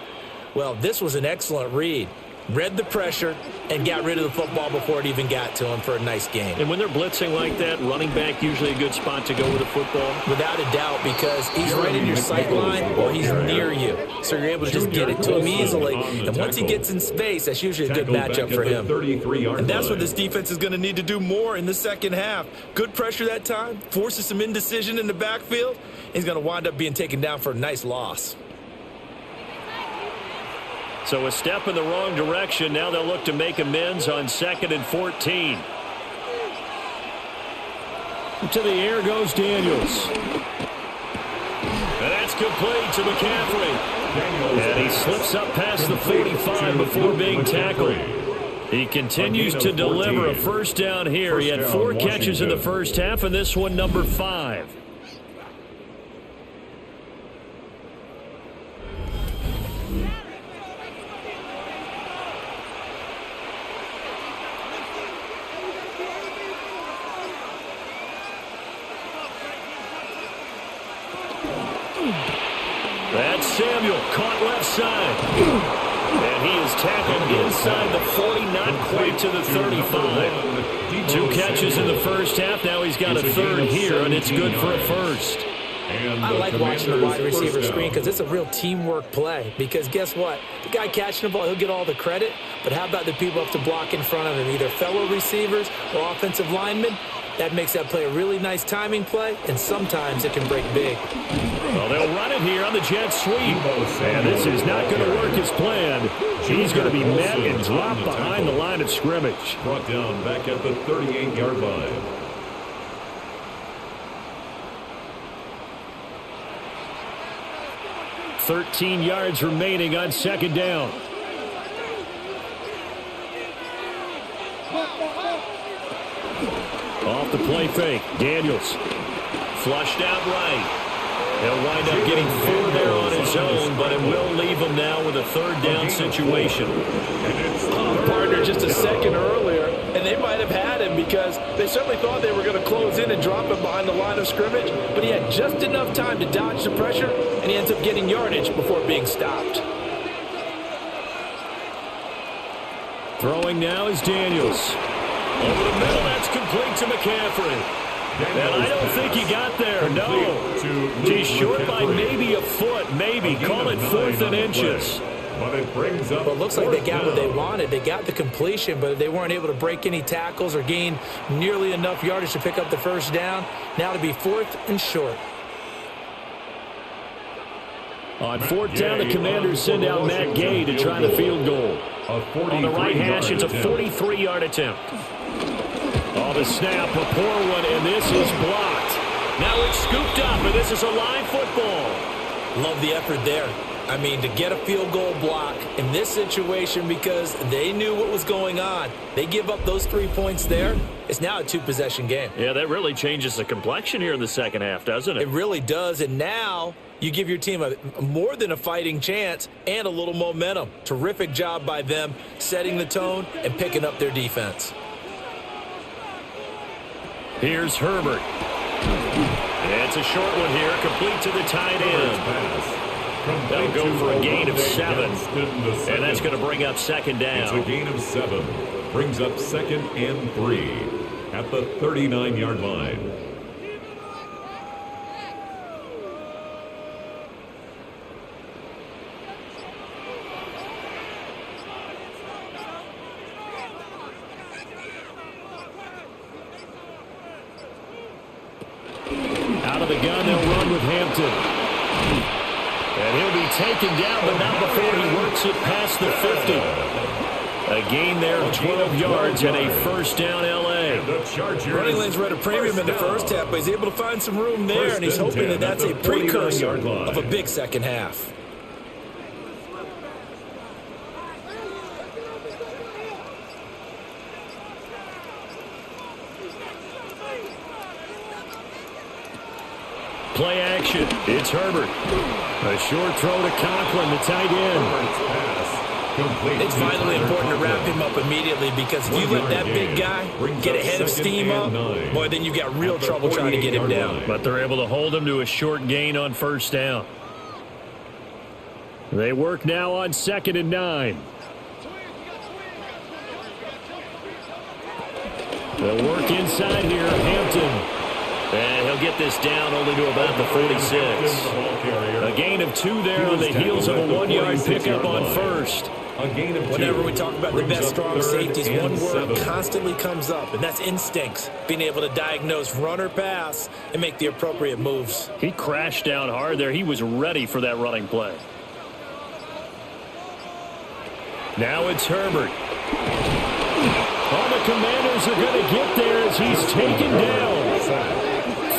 Speaker 3: Well, this was an excellent read. Read the pressure and got rid of the football before it even got to him for a nice game.
Speaker 2: And when they're blitzing like that, running back usually a good spot to go with the football?
Speaker 3: Without a doubt, because he's right in your sight line or he's near you. So you're able to just get it to him easily. And once he gets in space, that's usually a good matchup for him. And that's what this defense is going to need to do more in the second half. Good pressure that time, forces some indecision in the backfield. He's going to wind up being taken down for a nice loss.
Speaker 2: So a step in the wrong direction. Now they'll look to make amends on 2nd and 14. To the air goes Daniels. And that's complete to McCaffrey. And he slips up past the 45 before being tackled. He continues to deliver a first down here. He had 4 catches in the first half, and this one number 5. That's Samuel, caught left side. And he is tackled inside the 40, not quite to the 35. 2 catches in the first half. Now he's got a third here, and it's good for a first.
Speaker 3: I like watching the wide receiver screen because it's a real teamwork play. Because guess what? The guy catching the ball, he'll get all the credit. But how about the people up to block in front of him, either fellow receivers or offensive linemen? That makes that play a really nice timing play, and sometimes it can break big.
Speaker 4: Well, they'll run it here on the jet sweep. And this is not going to work as planned. He's going to be met and dropped behind the line of scrimmage.
Speaker 1: Brought down back at the 38-yard line.
Speaker 4: .13 yards remaining on second down. Off the play fake. Daniels. Flushed out right. He'll wind up getting 4 there on his own, but it will leave him now with a third down situation.
Speaker 3: Partner just a second earlier, and they might have had him because they certainly thought they were going to close in and drop him behind the line of scrimmage, but he had just enough time to dodge the pressure, and he ends up getting yardage before being stopped.
Speaker 4: Throwing now is Daniels. Over the middle, that's complete to McCaffrey. And I don't think he got there, no. He's short by maybe a foot, maybe. Call it 4th and inches.
Speaker 1: But it brings up.
Speaker 3: Well, it looks like they got what they wanted. They got the completion, but they weren't able to break any tackles or gain nearly enough yardage to pick up the first down. Now to be 4th and short.
Speaker 4: On 4th down, the Commanders send out Matt Gay to try the field goal. On the right hash, it's a 43-yard attempt. Oh, the snap, a poor one, and this is blocked. Now it's scooped up, and this is a live football.
Speaker 3: Love the effort there. I mean, to get a field goal block in this situation because they knew what was going on. They give up those 3 points there. It's now a 2-possession game.
Speaker 4: Yeah, that really changes the complexion here in the second half, doesn't it?
Speaker 3: It really does, and now you give your team more than a fighting chance and a little momentum. Terrific job by them setting the tone and picking up their defense.
Speaker 4: Here's Herbert. It's a short one here, complete to the tight end. They'll go for a gain of 7, and that's going to bring up second down.
Speaker 1: It's a gain of 7. Brings up 2nd and 3 at the 39-yard line.
Speaker 4: Out of the gun, they'll run with Hampton. And he'll be taken down, but not before he works it past the 50. A gain there of 12 yards and a first down L.A.
Speaker 3: Running lanes were at a premium in the first half, but he's able to find some room there, and he's hoping that that's a precursor of a big second half.
Speaker 4: Play action. It's Herbert. A short throw to Conklin, the tight end.
Speaker 3: It's vitally important to wrap him up immediately because if you let that big guy get ahead of steam up, boy, then you've got real trouble trying to get him down.
Speaker 4: But they're able to hold him to a short gain on first down. They work now on 2nd and 9. They'll work inside here. Hampton. And he'll get this down only to about the 46. A gain of 2 there on the heels of a 1-yard pickup on first.
Speaker 3: Whenever we talk about the best strong safeties, one word constantly comes up, and that's instincts. Being able to diagnose run or pass and make the appropriate moves.
Speaker 4: He crashed down hard there. He was ready for that running play. Now it's Herbert. All the Commanders are going to get there as he's taken down.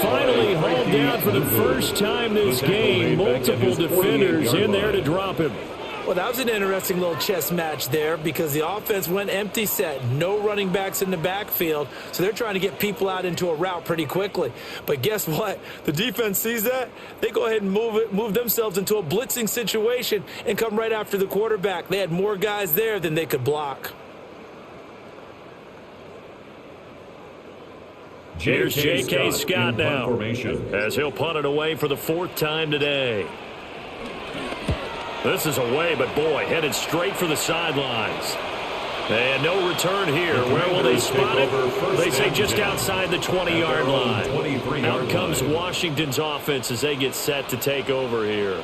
Speaker 4: Finally hauled down for the first time this game. Multiple defenders in there to drop him.
Speaker 3: Well, that was an interesting little chess match there because the offense went empty set. No running backs in the backfield, so they're trying to get people out into a route pretty quickly. But guess what? The defense sees that. They go ahead and move themselves into a blitzing situation and come right after the quarterback. They had more guys there than they could block.
Speaker 4: Here's J.K. Scott now as he'll punt it away for the 4th time today. This is away, but boy, headed straight for the sidelines. And no return here. Where will they spot it? They say just outside the 20-yard line. Out comes Washington's offense as they get set to take over here.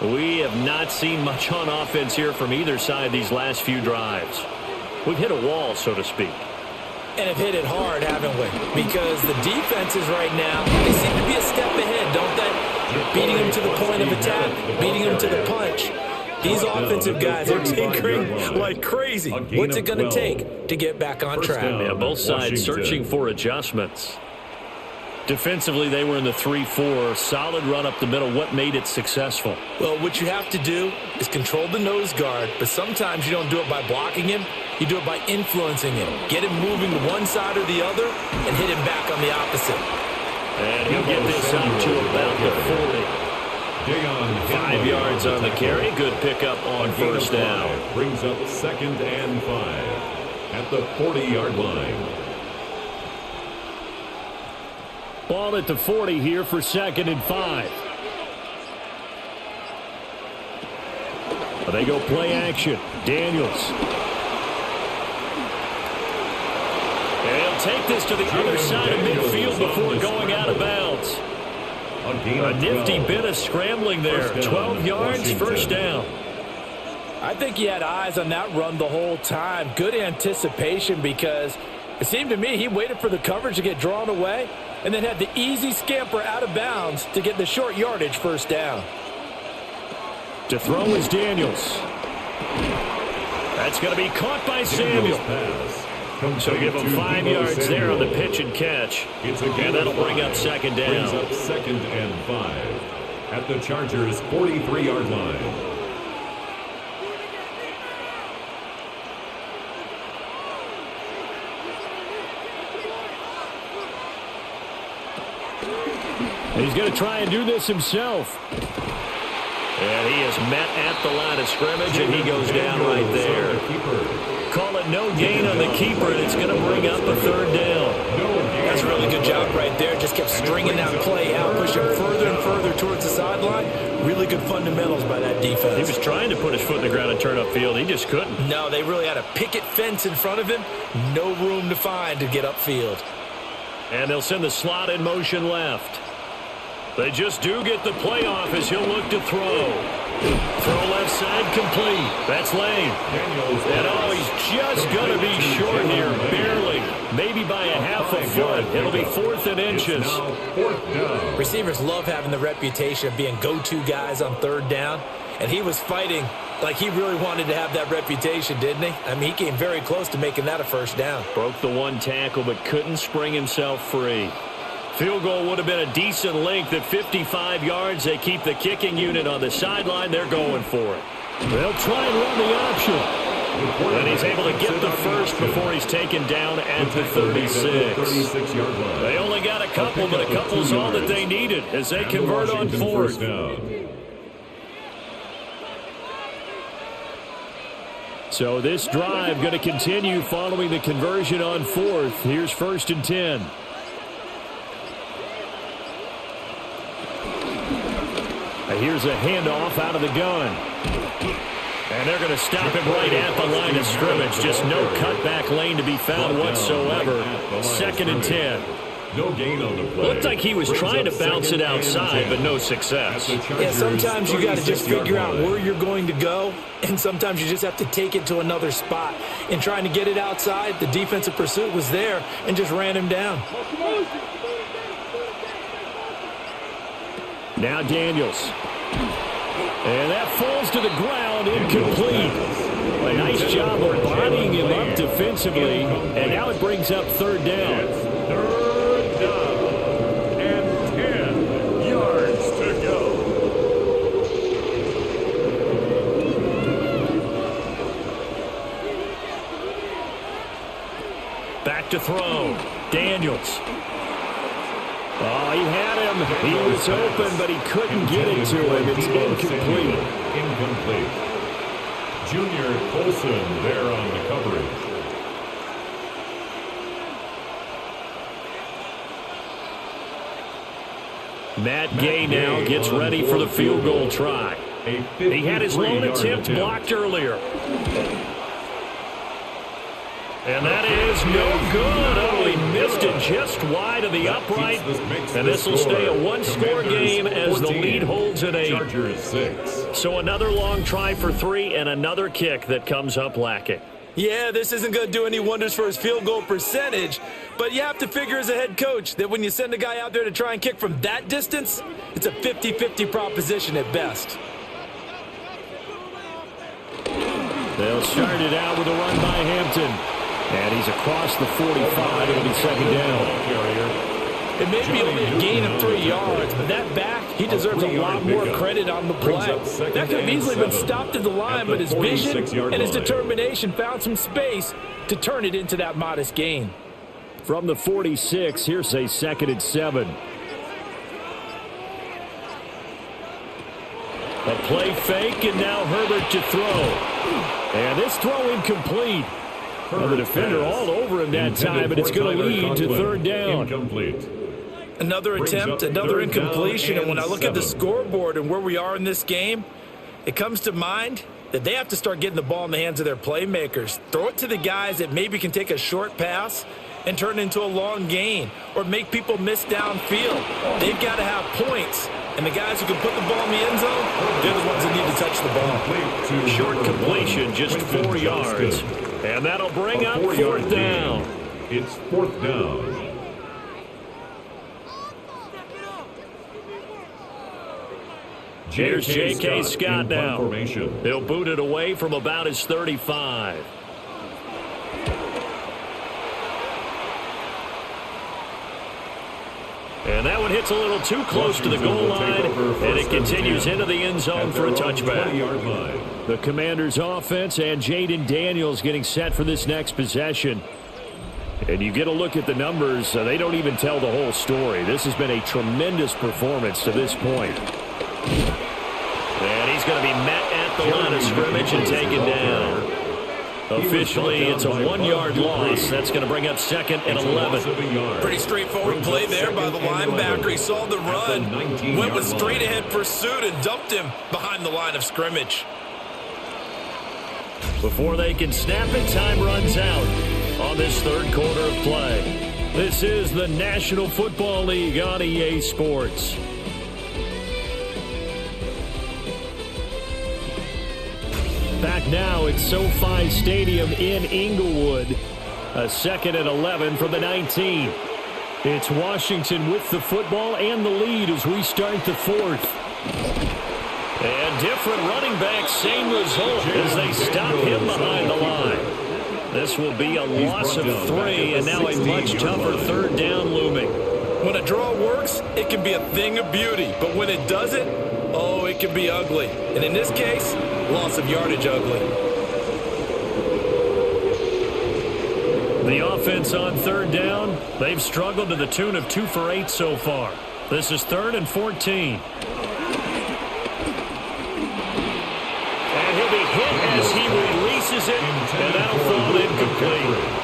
Speaker 4: We have not seen much on offense here from either side these last few drives. We've hit a wall, so to speak.
Speaker 3: And have hit it hard, haven't we? Because the defenses right now, they seem to be a step ahead, don't they? Beating them to the point of attack, beating them to the punch. These offensive guys are tinkering like crazy. What's it going to take to get back on track?
Speaker 4: Yeah, both sides searching for adjustments. Defensively, they were in the 3-4. Solid run up the middle. What made it successful?
Speaker 3: Well, what you have to do is control the nose guard, but sometimes you don't do it by blocking him. You do it by influencing him. Get him moving to one side or the other and hit him back on the opposite.
Speaker 4: And he'll get this up to about the 40. 5 yards on the carry. Good pickup on first down.
Speaker 1: Brings up 2nd and 5 at the 40-yard line.
Speaker 4: Ball at the 40 here for 2nd and 5. They go play action. Daniels. And he'll take this to the other side of midfield before going out of bounds. A nifty bit of scrambling there. 12 yards, first down.
Speaker 3: I think he had eyes on that run the whole time. Good anticipation because it seemed to me he waited for the coverage to get drawn away and then had the easy scamper out of bounds to get the short yardage first down.
Speaker 4: To throw is Daniels. That's going to be caught by Samuel. So give him 5 yards there on the pitch and catch. And that'll bring up 2nd down.
Speaker 1: Brings up 2nd and 5 at the Chargers' 43-yard line.
Speaker 4: He's going to try and do this himself. And he is met at the line of scrimmage, and he goes down right there. Call it no gain on the keeper, and it's going to bring up a 3rd down.
Speaker 3: That's a really good job right there. Just kept stringing that play out, pushing further and further towards the sideline. Really good fundamentals by that defense.
Speaker 4: He was trying to put his foot in the ground and turn upfield. He just couldn't.
Speaker 3: No, they really had a picket fence in front of him. No room to find to get upfield.
Speaker 4: And they'll send the slot in motion left. They just do get the play off as he'll look to throw. Throw left side complete. That's Lane. And oh, he's just going to be short here, barely. Maybe by a half a foot. It'll be 4th and inches.
Speaker 3: Receivers love having the reputation of being go-to guys on 3rd down. And he was fighting like he really wanted to have that reputation, didn't he? I mean, he came very close to making that a first down.
Speaker 4: Broke the one tackle but couldn't spring himself free. Field goal would have been a decent length at 55 yards. They keep the kicking unit on the sideline. They're going for it. They'll try and run the option. And he's able to get the first before he's taken down at the 36. They only got a couple, but a couple's all that they needed as they convert on 4th. So this drive going to continue following the conversion on 4th. Here's 1st and 10. Here's a handoff out of the gun. And they're going to stop him right at the line of scrimmage. Just no cutback lane to be found whatsoever. 2nd and 10.
Speaker 1: No gain on the play.
Speaker 4: Looked like he was trying to bounce it outside, but no success.
Speaker 3: Yeah, sometimes you got to just figure out where you're going to go, and sometimes you just have to take it to another spot. In trying to get it outside, the defensive pursuit was there and just ran him down. Now Daniels. And that falls to the ground, incomplete. A nice job of bodying him up defensively, and now it brings up 3rd down.
Speaker 1: It's 3rd down and 10 yards to go.
Speaker 4: Back to throw. Daniels. Oh, he had him. He was open, but he couldn't get it to him. It's incomplete.
Speaker 1: Incomplete. Junior Colson there on the coverage.
Speaker 4: Matt Gay now gets ready for the field goal try. He had his lone attempt blocked earlier. And that is no good. Oh, he missed it just wide of the upright. And this will stay a one-score game as the lead holds at 8. So another long try for 3 and another kick that comes up lacking.
Speaker 3: Yeah, this isn't going to do any wonders for his field goal percentage, but you have to figure as a head coach that when you send a guy out there to try and kick from that distance, it's a 50-50 proposition at best.
Speaker 4: They'll start it out with a run by Hampton. And he's across the 45. It'll be second down.
Speaker 3: It may be only a gain of 3 yards, but that back, he deserves a lot more credit on the play. That could have easily been stopped at the line, but his vision and his determination found some space to turn it into that modest gain.
Speaker 4: From the 46, here's a 2nd and 7. A play fake, and now Herbert to throw. And this throw incomplete. Well, the defender all over him that time, but it's going to lead to 3rd down.
Speaker 1: Incomplete.
Speaker 3: Another attempt, another incompletion, and when I look at the scoreboard and where we are in this game, it comes to mind that they have to start getting the ball in the hands of their playmakers. Throw it to the guys that maybe can take a short pass and turn it into a long gain or make people miss downfield. They've got to have points, and the guys who can put the ball in the end zone, they're the ones that need to touch the ball.
Speaker 4: Short completion, just 4 yards. And that'll bring up 4th down.
Speaker 1: It's 4th down.
Speaker 4: Here's J.K. Scott now. He'll boot it away from about his 35. And that one hits a little too close to the goal line, and it continues into the end zone for a touchback. The Commanders' offense and Jaden Daniels getting set for this next possession. And you get a look at the numbers, they don't even tell the whole story. This has been a tremendous performance to this point. And he's going to be met at the line of scrimmage and taken down. Officially, it's a 1-yard loss. That's going to bring up 2nd and 11.
Speaker 3: Pretty straightforward play there by the linebacker. He saw the run, went with straight-ahead pursuit, and dumped him behind the line of scrimmage.
Speaker 4: Before they can snap it, time runs out on this 3rd quarter of play. This is the National Football League on EA Sports. Back now at SoFi Stadium in Inglewood. A 2nd and 11 from the 19. It's Washington with the football and the lead as we start the 4th. And different running back, same result as they stop him behind the line. This will be a loss of 3, and now a much tougher 3rd down looming.
Speaker 3: When a draw works, it can be a thing of beauty. But when it doesn't, oh, it can be ugly. And in this case, loss of yardage ugly.
Speaker 4: The offense on 3rd down, they've struggled to the tune of 2 for 8 so far. This is 3rd and 14. And he'll be hit as he releases it, and that'll fall incomplete.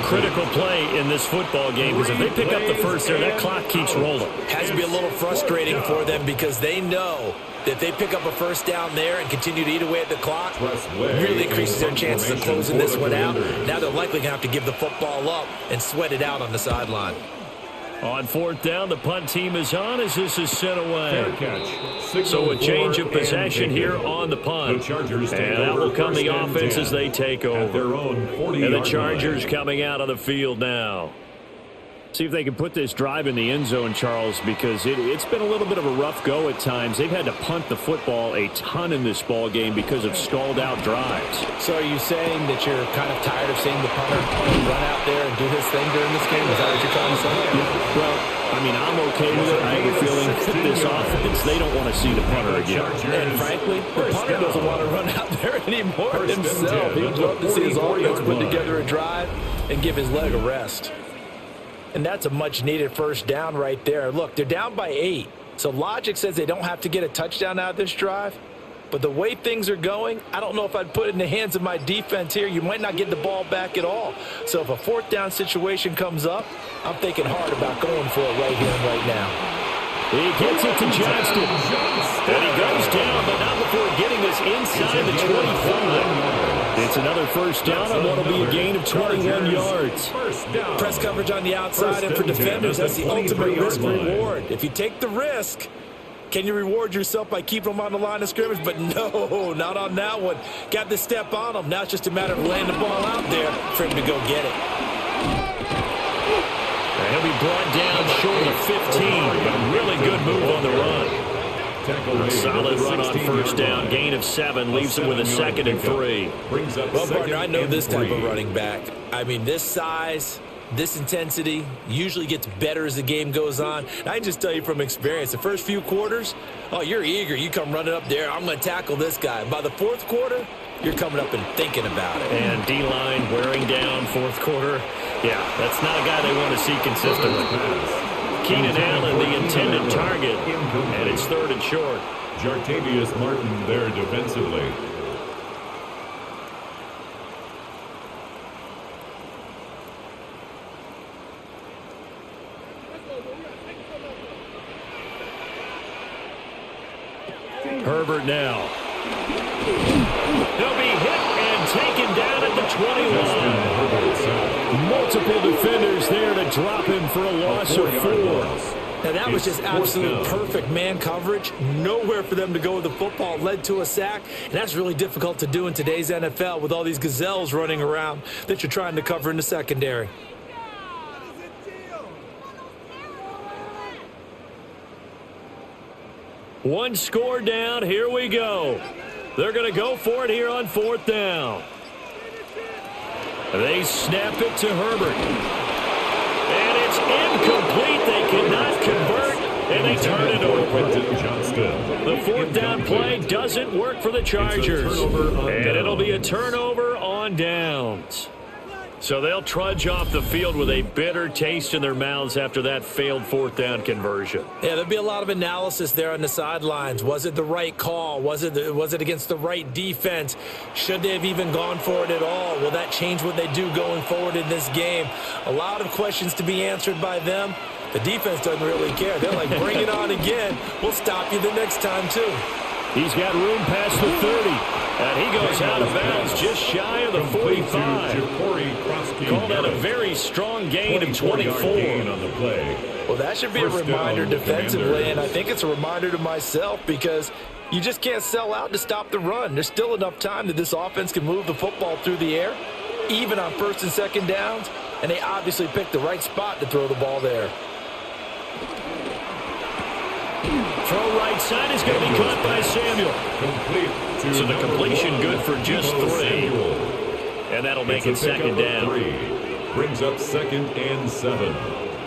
Speaker 4: Critical play in this football game because if they pick up the first there, that clock keeps rolling.
Speaker 3: Has to be a little frustrating for them because they know that if they pick up a first down there and continue to eat away at the clock, really increases their chances of closing this one out. Now they're likely going to have to give the football up and sweat it out on the sideline.
Speaker 4: On 4th down, the punt team is on as this is sent away. So a change of possession here on the punt. And that will come the offense as they take over. And the Chargers coming out on the field now. See if they can put this drive in the end zone, Charles, because it's been a little bit of a rough go at times. They've had to punt the football a ton in this ball game because of stalled-out drives.
Speaker 3: So are you saying that you're kind of tired of seeing the punter run out there and do his thing during this game? Is that what you're trying to say?
Speaker 4: Yeah. Well, I mean, I'm okay with it. I have a feeling that this offense, they don't want to see the punter again.
Speaker 3: And frankly, the punter doesn't want to run out there anymore himself. He would love to see his offense put together a drive and give his leg a rest. And that's a much-needed first down right there. Look, they're down by 8. So logic says they don't have to get a touchdown out of this drive. But the way things are going, I don't know if I'd put it in the hands of my defense here. You might not get the ball back at all. So if a 4th down situation comes up, I'm thinking hard about going for it right here and right now.
Speaker 4: He gets it to Johnston. And he goes down, but not before getting this inside the 25. It's another first down on what will be a gain of 21 yards.
Speaker 3: Press coverage on the outside, and for defenders, that's the ultimate risk-reward. If you take the risk, Can you reward yourself by keeping them on the line of scrimmage? But no, not on that one. Got the step on them. Now it's just a matter of laying the ball out there for him to go get it.
Speaker 4: He'll be brought down short of 15. A really good move on the run. A solid run on first down. Gain of 7 leaves him with a 2nd and 3.
Speaker 3: Well, partner, I know this type of running back. I mean, this size, this intensity usually gets better as the game goes on. And I can just tell you from experience, the first few quarters, oh, you're eager. You come running up there, I'm going to tackle this guy. By the fourth quarter, you're coming up and thinking about it.
Speaker 4: And D-line wearing down fourth quarter. Yeah, that's not a guy they want to see consistently. Keenan Allen, the intended target, and it's 3rd and short.
Speaker 1: Jartavius Martin there defensively.
Speaker 4: Herbert now. He'll be hit and taken down at the 21. Multiple defenders there to drop him for a loss of 4.
Speaker 3: Now, that was just absolute perfect man coverage. Nowhere for them to go with the football. Led to a sack. And that's really difficult to do in today's NFL with all these gazelles running around that you're trying to cover in the secondary.
Speaker 4: One score down. Here we go. They're going to go for it here on 4th down. They snap it to Herbert. And it's incomplete. They cannot convert, and they turn it over. The 4th down play doesn't work for the Chargers. And it'll be a turnover on downs. So they'll trudge off the field with a bitter taste in their mouths after that failed 4th down conversion.
Speaker 3: Yeah, there'll be a lot of analysis there on the sidelines. Was it the right call? Was it against the right defense? Should they have even gone for it at all? Will that change what they do going forward in this game? A lot of questions to be answered by them. The defense doesn't really care. They're like, bring it on again. We'll stop you the next time, too.
Speaker 4: He's got room past the 30. And he goes out of bounds just shy of the 45. Call that a very strong gain of 24.
Speaker 3: Well, that should be a reminder defensively, and I think it's a reminder to myself because you just can't sell out to stop the run. There's still enough time that this offense can move the football through the air, even on 1st and 2nd downs, and they obviously picked the right spot to throw the ball there.
Speaker 4: Throw right side is going to be caught by Samuel. So the completion good for just 3. And that'll make it 2nd down.
Speaker 1: Brings up 2nd and 7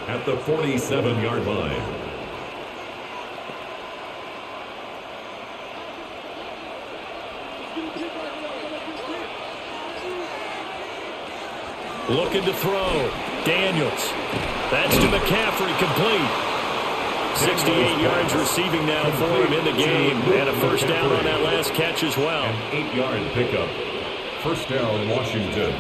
Speaker 1: at the 47-yard line.
Speaker 4: Looking to throw. Daniels. That's to McCaffrey, complete. 68 yards receiving now for him in the game. And a 1st down on that last catch as well.
Speaker 1: An 8-yard pickup. 1st down, Washington.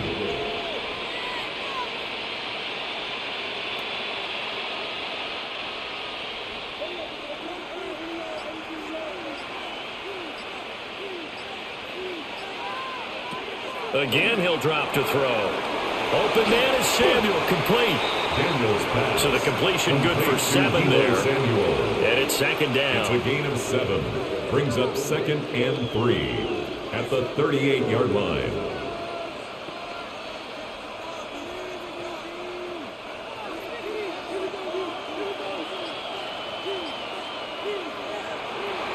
Speaker 4: Again, he'll drop to throw. Open man is Samuel, complete. So the completion good for 7 there. And it's 2nd down.
Speaker 1: It's a gain of 7. Brings up 2nd and 3 at the 38-yard line.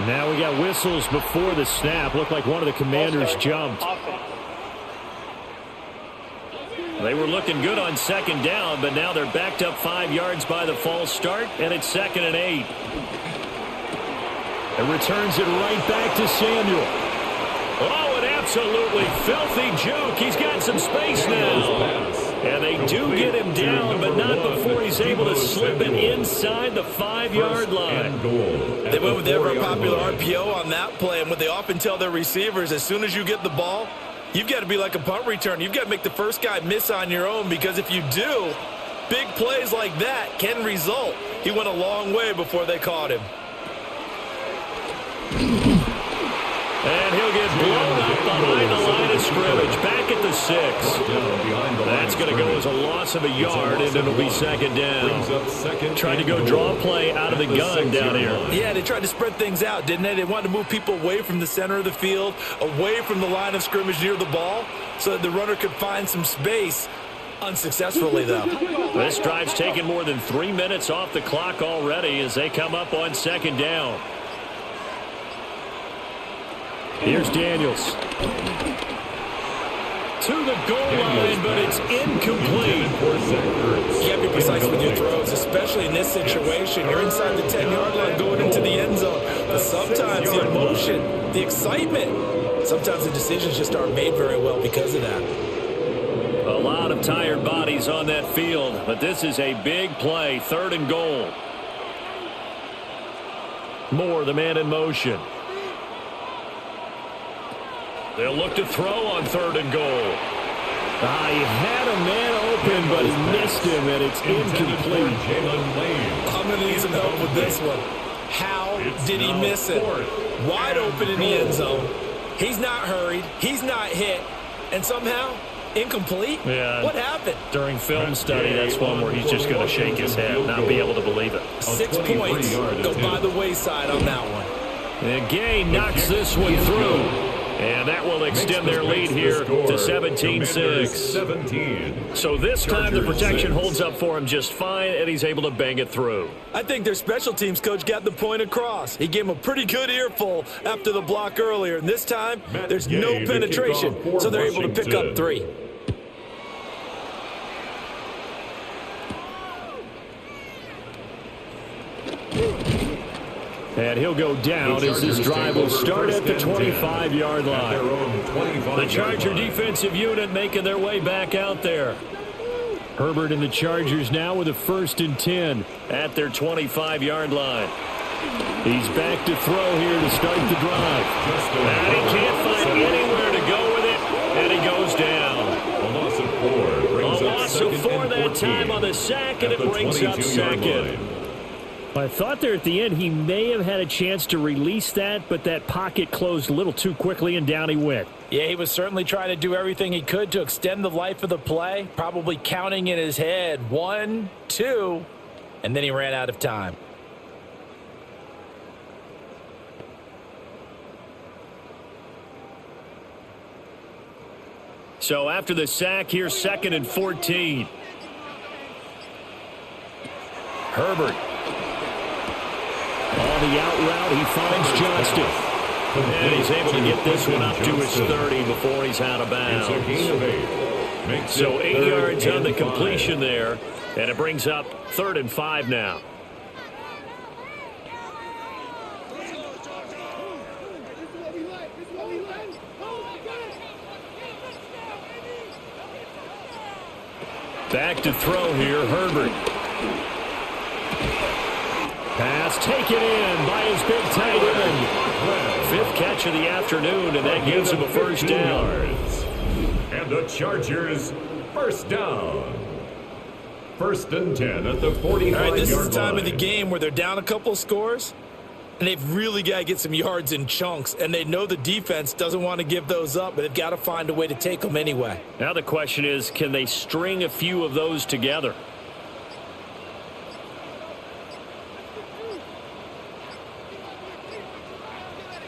Speaker 4: Now we got whistles before the snap. Looked like one of the Commanders jumped. They were looking good on 2nd down, but now they're backed up 5 yards by the false start, and it's 2nd and 8. And returns it right back to Samuel. Oh, an absolutely filthy juke. He's got some space now. And they do get him down, but not before he's able to slip it inside the 5-yard line.
Speaker 3: They went with their popular RPO on that play, and what they often tell their receivers, as soon as you get the ball, you've got to be like a punt return. You've got to make the first guy miss on your own, because if you do, big plays like that can result. He went a long way before they caught him.
Speaker 4: And he'll get blown up behind the line of
Speaker 2: scrimmage, back at the 6. That's going to go as a loss of a yard, and it'll be second down. Trying to go draw a play out of the gun down here.
Speaker 3: Yeah, they tried to spread things out, didn't they? They wanted to move people away from the center of the field, away from the line of scrimmage near the ball, so that the runner could find some space. Unsuccessfully, though.
Speaker 2: This drive's taken more than 3 minutes off the clock already as they come up on second down. Here's Daniels. To the goal line, but it's incomplete.
Speaker 3: You have to be precise with your throws, especially in this situation. You're inside the 10-yard line going into the end zone. But sometimes the emotion, the excitement, sometimes the decisions just aren't made very well because of that.
Speaker 2: A lot of tired bodies on that field, but this is a big play, 3rd and goal. Moore, the man in motion. They'll look to throw on 3rd and goal. He had a man open, but he missed him, and it's incomplete.
Speaker 3: I'm going to need some help with this one. How did he miss it? Wide open in the end zone. He's not hurried. He's not hit. And somehow, incomplete?
Speaker 2: Yeah.
Speaker 3: What happened?
Speaker 2: During film study, that's one where he's just going to shake his head, not be able to believe it.
Speaker 3: 6 points go by the wayside on that one.
Speaker 2: And Gay knocks this one through. And that will extend their lead here to 17-6. So this time the protection holds up for him just fine, and he's able to bang it through.
Speaker 3: I think their special teams coach got the point across. He gave him a pretty good earful after the block earlier. And this time, there's no penetration, so they're able to pick up 3.
Speaker 2: And he'll go down as this drive will start at the 25-yard line. The Charger defensive unit making their way back out there. Herbert and the Chargers now with a 1st and 10 at their 25-yard line. He's back to throw here to start the drive. And he can't find anywhere to go with it, and he goes down.
Speaker 1: A loss of 4.
Speaker 2: A loss of 4 that time on the sack, and it brings up second. I thought there at the end he may have had a chance to release that, but that pocket closed a little too quickly, and down he went.
Speaker 3: Yeah, he was certainly trying to do everything he could to extend the life of the play, probably counting in his head 1, 2, and then he ran out of time.
Speaker 2: So after the sack, here's 2nd and 14. Herbert. On the out route, he finds Johnston. And he's able to get this one up to his 30 before he's out of bounds. So 8 yards on the completion there, and it brings up 3rd and 5 now. Back to throw here, Herbert. Pass taken in by his big tight end. 5th catch of the afternoon, and that gives him a 1st down.
Speaker 1: And the Chargers, 1st down. 1st and 10 at the 45-yard line.
Speaker 3: All right, this is the time of the game where they're down a couple of scores, and they've really got to get some yards in chunks, and they know the defense doesn't want to give those up, but they've got to find a way to take them anyway.
Speaker 2: Now the question is, can they string a few of those together?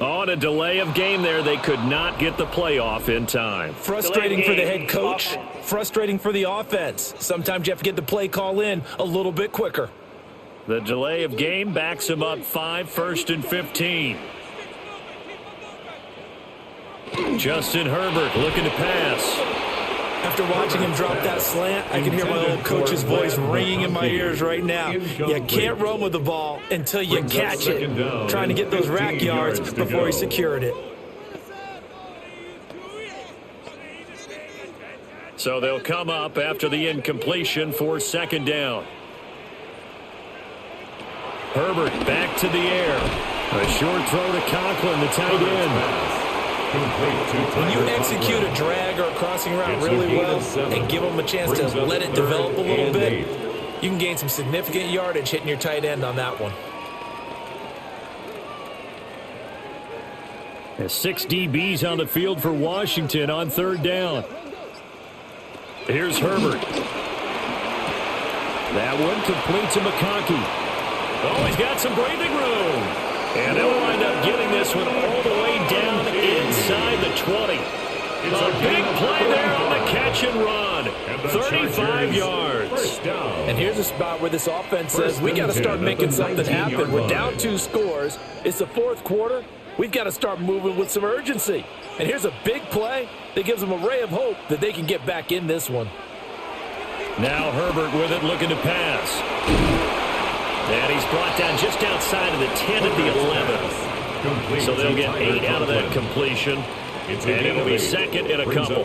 Speaker 2: On a delay of game there, they could not get the playoff in time.
Speaker 3: Frustrating for the head coach, frustrating for the offense. Sometimes you have to get the play call in a little bit quicker.
Speaker 2: The delay of game backs him up 5, 1st and 15. Justin Herbert looking to pass.
Speaker 3: After watching him drop that slant, I can hear my old coach's voice ringing in my ears right now. You can't run with the ball until you catch it. Trying to get those rack yards before he secured it.
Speaker 2: So they'll come up after the incompletion for 2nd down. Herbert back to the air. A short throw to Conklin, the tight end.
Speaker 3: When you execute a drag or a crossing route really well and give them a chance to let it develop a little bit, you can gain some significant yardage hitting your tight end on that one.
Speaker 4: There's 6 DBs on the field for Washington on 3rd down. Here's Herbert. That one complete to McConkey. Oh, he's got some breathing room. And they'll wind up getting this one all the way down inside the 20. A big play there on the catch and run. 35 yards.
Speaker 3: And here's a spot where this offense says, we got to start making something happen. We're down 2 scores. It's the 4th quarter. We've got to start moving with some urgency. And here's a big play that gives them a ray of hope that they can get back in this one.
Speaker 4: Now Herbert with it, looking to pass. And he's brought down just outside of the 10 at the 11. So they'll get 8 out of that completion. And it'll be 2nd and a couple.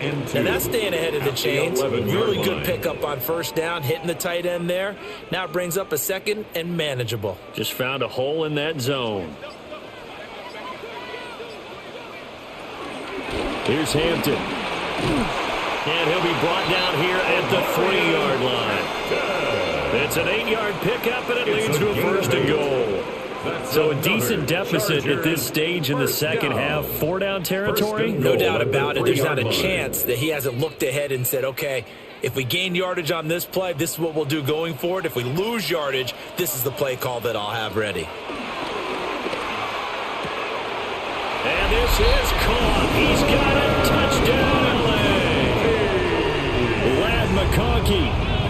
Speaker 3: And that's staying ahead of the chains. Really good pickup on 1st down, hitting the tight end there. Now it brings up a 2nd and manageable.
Speaker 4: Just found a hole in that zone. Here's Hampton. And he'll be brought down here at the 3-yard line. It's an 8-yard pickup, and it leads to a 1st and goal. So a decent deficit at this stage in the second half. 4-down territory?
Speaker 3: No doubt about it. There's not a chance that he hasn't looked ahead and said, okay, if we gain yardage on this play, this is what we'll do going forward. If we lose yardage, this is the play call that I'll have ready.
Speaker 4: And this is caught. He's got a touchdown, LA. Lad McConkey,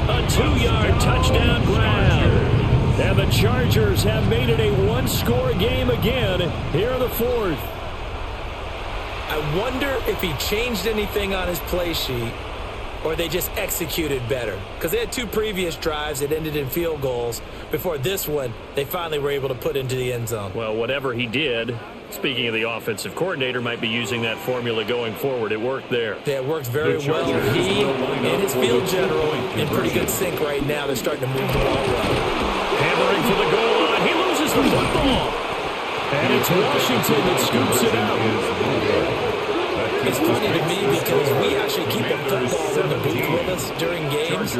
Speaker 4: a 2-yard touchdown grab. And the Chargers have made it a 1-score game again here in the 4th.
Speaker 3: I wonder if he changed anything on his play sheet or they just executed better. Because they had 2 previous drives that ended in field goals. Before this one, they finally were able to put into the end zone.
Speaker 4: Well, whatever he did, speaking of the offensive coordinator, might be using that formula going forward. It worked there.
Speaker 3: Yeah, it works very well. He and his field general in pretty good sync right now. They're starting to move the ball well.
Speaker 4: Hammering for the goal line. He loses the football. And it's Washington that scoops it out.
Speaker 3: It's funny to me because we actually keep the football in the booth with us during games.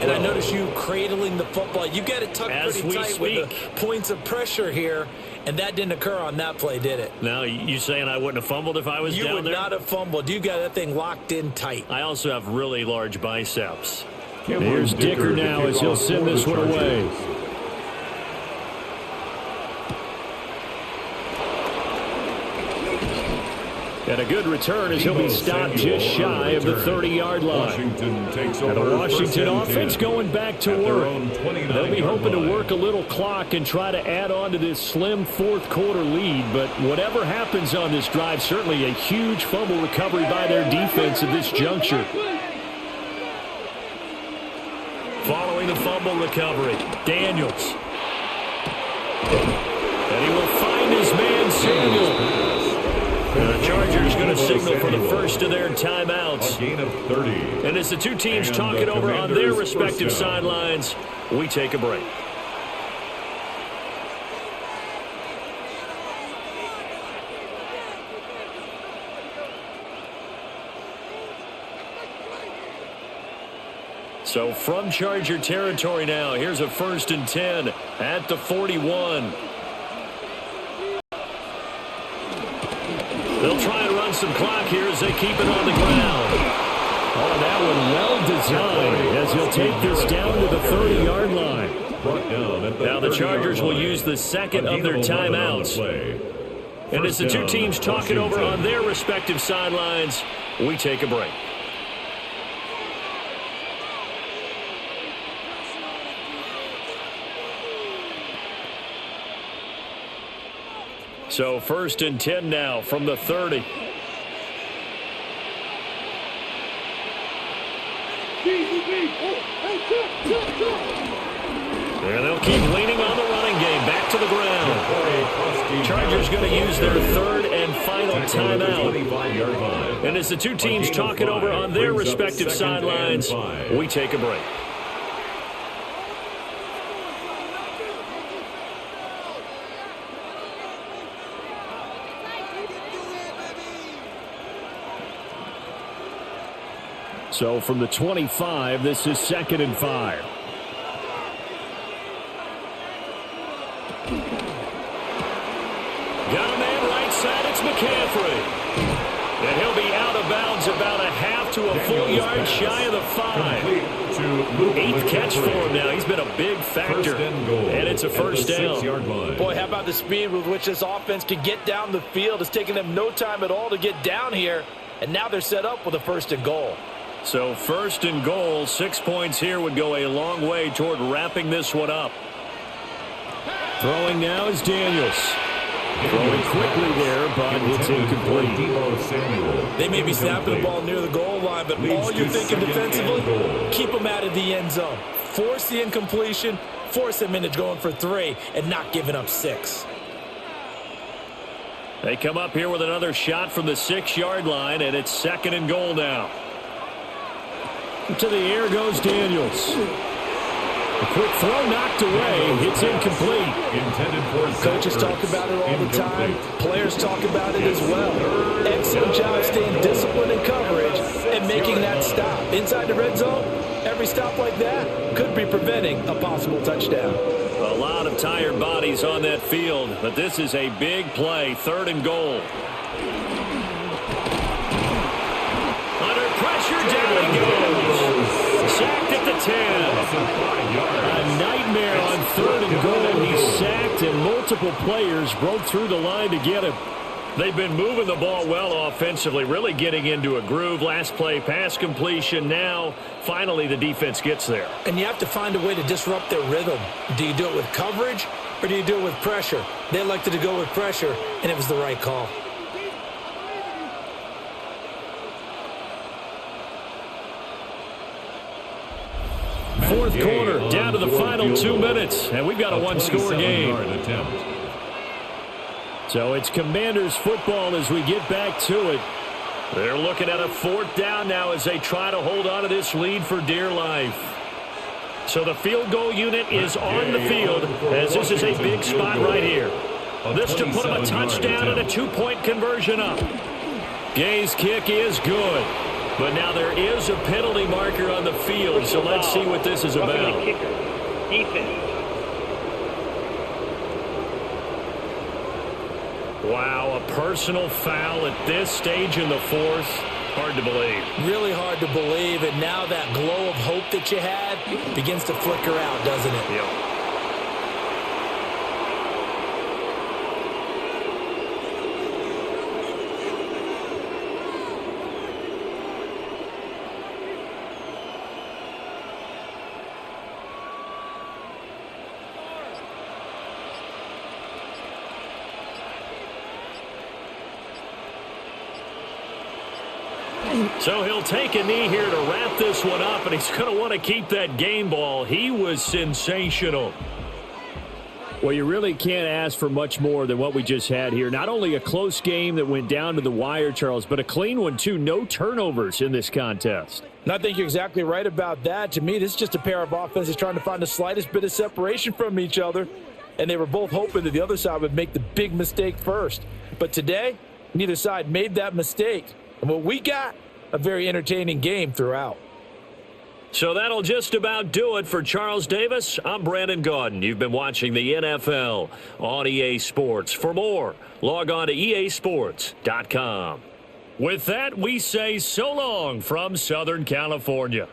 Speaker 3: And I notice you cradling the football. You got it tucked pretty tight with the points of pressure here. And that didn't occur on that play, did it?
Speaker 4: Now, you saying I wouldn't have fumbled if I was down there?
Speaker 3: You would not have fumbled. You got that thing locked in tight.
Speaker 4: I also have really large biceps. Here's Dicker now as he'll send this one away. And a good return as he'll be stopped just shy of the 30-yard line. And the Washington offense going back to work. They'll be hoping to work a little clock and try to add on to this slim 4th quarter lead. But whatever happens on this drive, certainly a huge fumble recovery by their defense at this juncture. Following the fumble recovery, Daniels. And he will find his man, Samuel. And the Chargers going to signal for the first of their timeouts.
Speaker 1: A gain of 30.
Speaker 4: And as the 2 teams talk it over on their respective sidelines, we take a break. So from Charger territory now, here's a 1st and 10 at the 41. They'll try and run some clock here as they keep it on the ground. Oh, that one well designed as he'll take this down to the 30-yard line. Now the Chargers will use the 2nd of their timeouts. And as the 2 teams talk it over on their respective sidelines, we take a break. So 1st and 10 now from the 30. And they'll keep leaning on the running game. Back to the ground. Chargers going to use their 3rd and final timeout. And as the 2 teams talk it over on their respective sidelines, we take a break. So from the 25, this is 2nd and 5. Got a man right side. It's McConkey.
Speaker 2: runs about a half to a full yard shy of the 5. 8th catch for him now. He's been a big factor. And it's a first down.
Speaker 3: Boy, how about the speed with which this offense can get down the field? It's taken them no time at all to get down here. And now they're set up with a 1st and goal.
Speaker 2: So 1st and goal, 6 points here would go a long way toward wrapping this one up. Throwing now is Daniels. Throwing quickly there, but it's incomplete.
Speaker 3: They may be snapping the ball near the goal line, but all you're thinking defensively, keep them out of the end zone. Force the incompletion, force them into going for 3, and not giving up 6.
Speaker 2: They come up here with another shot from the 6-yard line, and it's 2nd and goal now. To the air goes Daniels. A quick throw knocked away. It's incomplete.
Speaker 3: Coaches talk about it all the time. Players talk about it as well. Excellent job staying disciplined in coverage and making that stop. Inside the red zone, every stop like that could be preventing a possible touchdown.
Speaker 2: A lot of tired bodies on that field, but this is a big play. 3rd and goal. Under pressure, down he goes. Sacked at the 10. A nightmare on 3rd and goal. He's sacked, and multiple players broke through the line to get him. They've been moving the ball well offensively, really getting into a groove. Last play, pass completion. Now, finally, the defense gets there.
Speaker 3: And you have to find a way to disrupt their rhythm. Do you do it with coverage, or do you do it with pressure? They elected to go with pressure, and it was the right call.
Speaker 2: Fourth quarter, down to the final 2 minutes, and we've got a one-score game. So it's Commanders football as we get back to it. They're looking at a 4th down now as they try to hold on to this lead for dear life. So the field goal unit is on the field as this is a big spot right here. This to put them a touchdown and a 2-point conversion up. Gay's kick is good. But now there is a penalty marker on the field, so let's see what this is about. Wow, a personal foul at this stage in the 4th. Hard to believe.
Speaker 3: Really hard to believe, and now that glow of hope that you had begins to flicker out, doesn't it?
Speaker 2: Yeah. So he'll take a knee here to wrap this one up, and he's going to want to keep that game ball. He was sensational. Well, you really can't ask for much more than what we just had here. Not only a close game that went down to the wire, Charles, but a clean one, too. No turnovers in this contest.
Speaker 3: And I think you're exactly right about that. To me, this is just a pair of offenses trying to find the slightest bit of separation from each other, and they were both hoping that the other side would make the big mistake first. But today, neither side made that mistake. And what we got, a very entertaining game throughout.
Speaker 2: So that'll just about do it for Charles Davis. I'm Brandon Gaudin. You've been watching the NFL on EA Sports. For more, log on to easports.com. With that, we say so long from Southern California.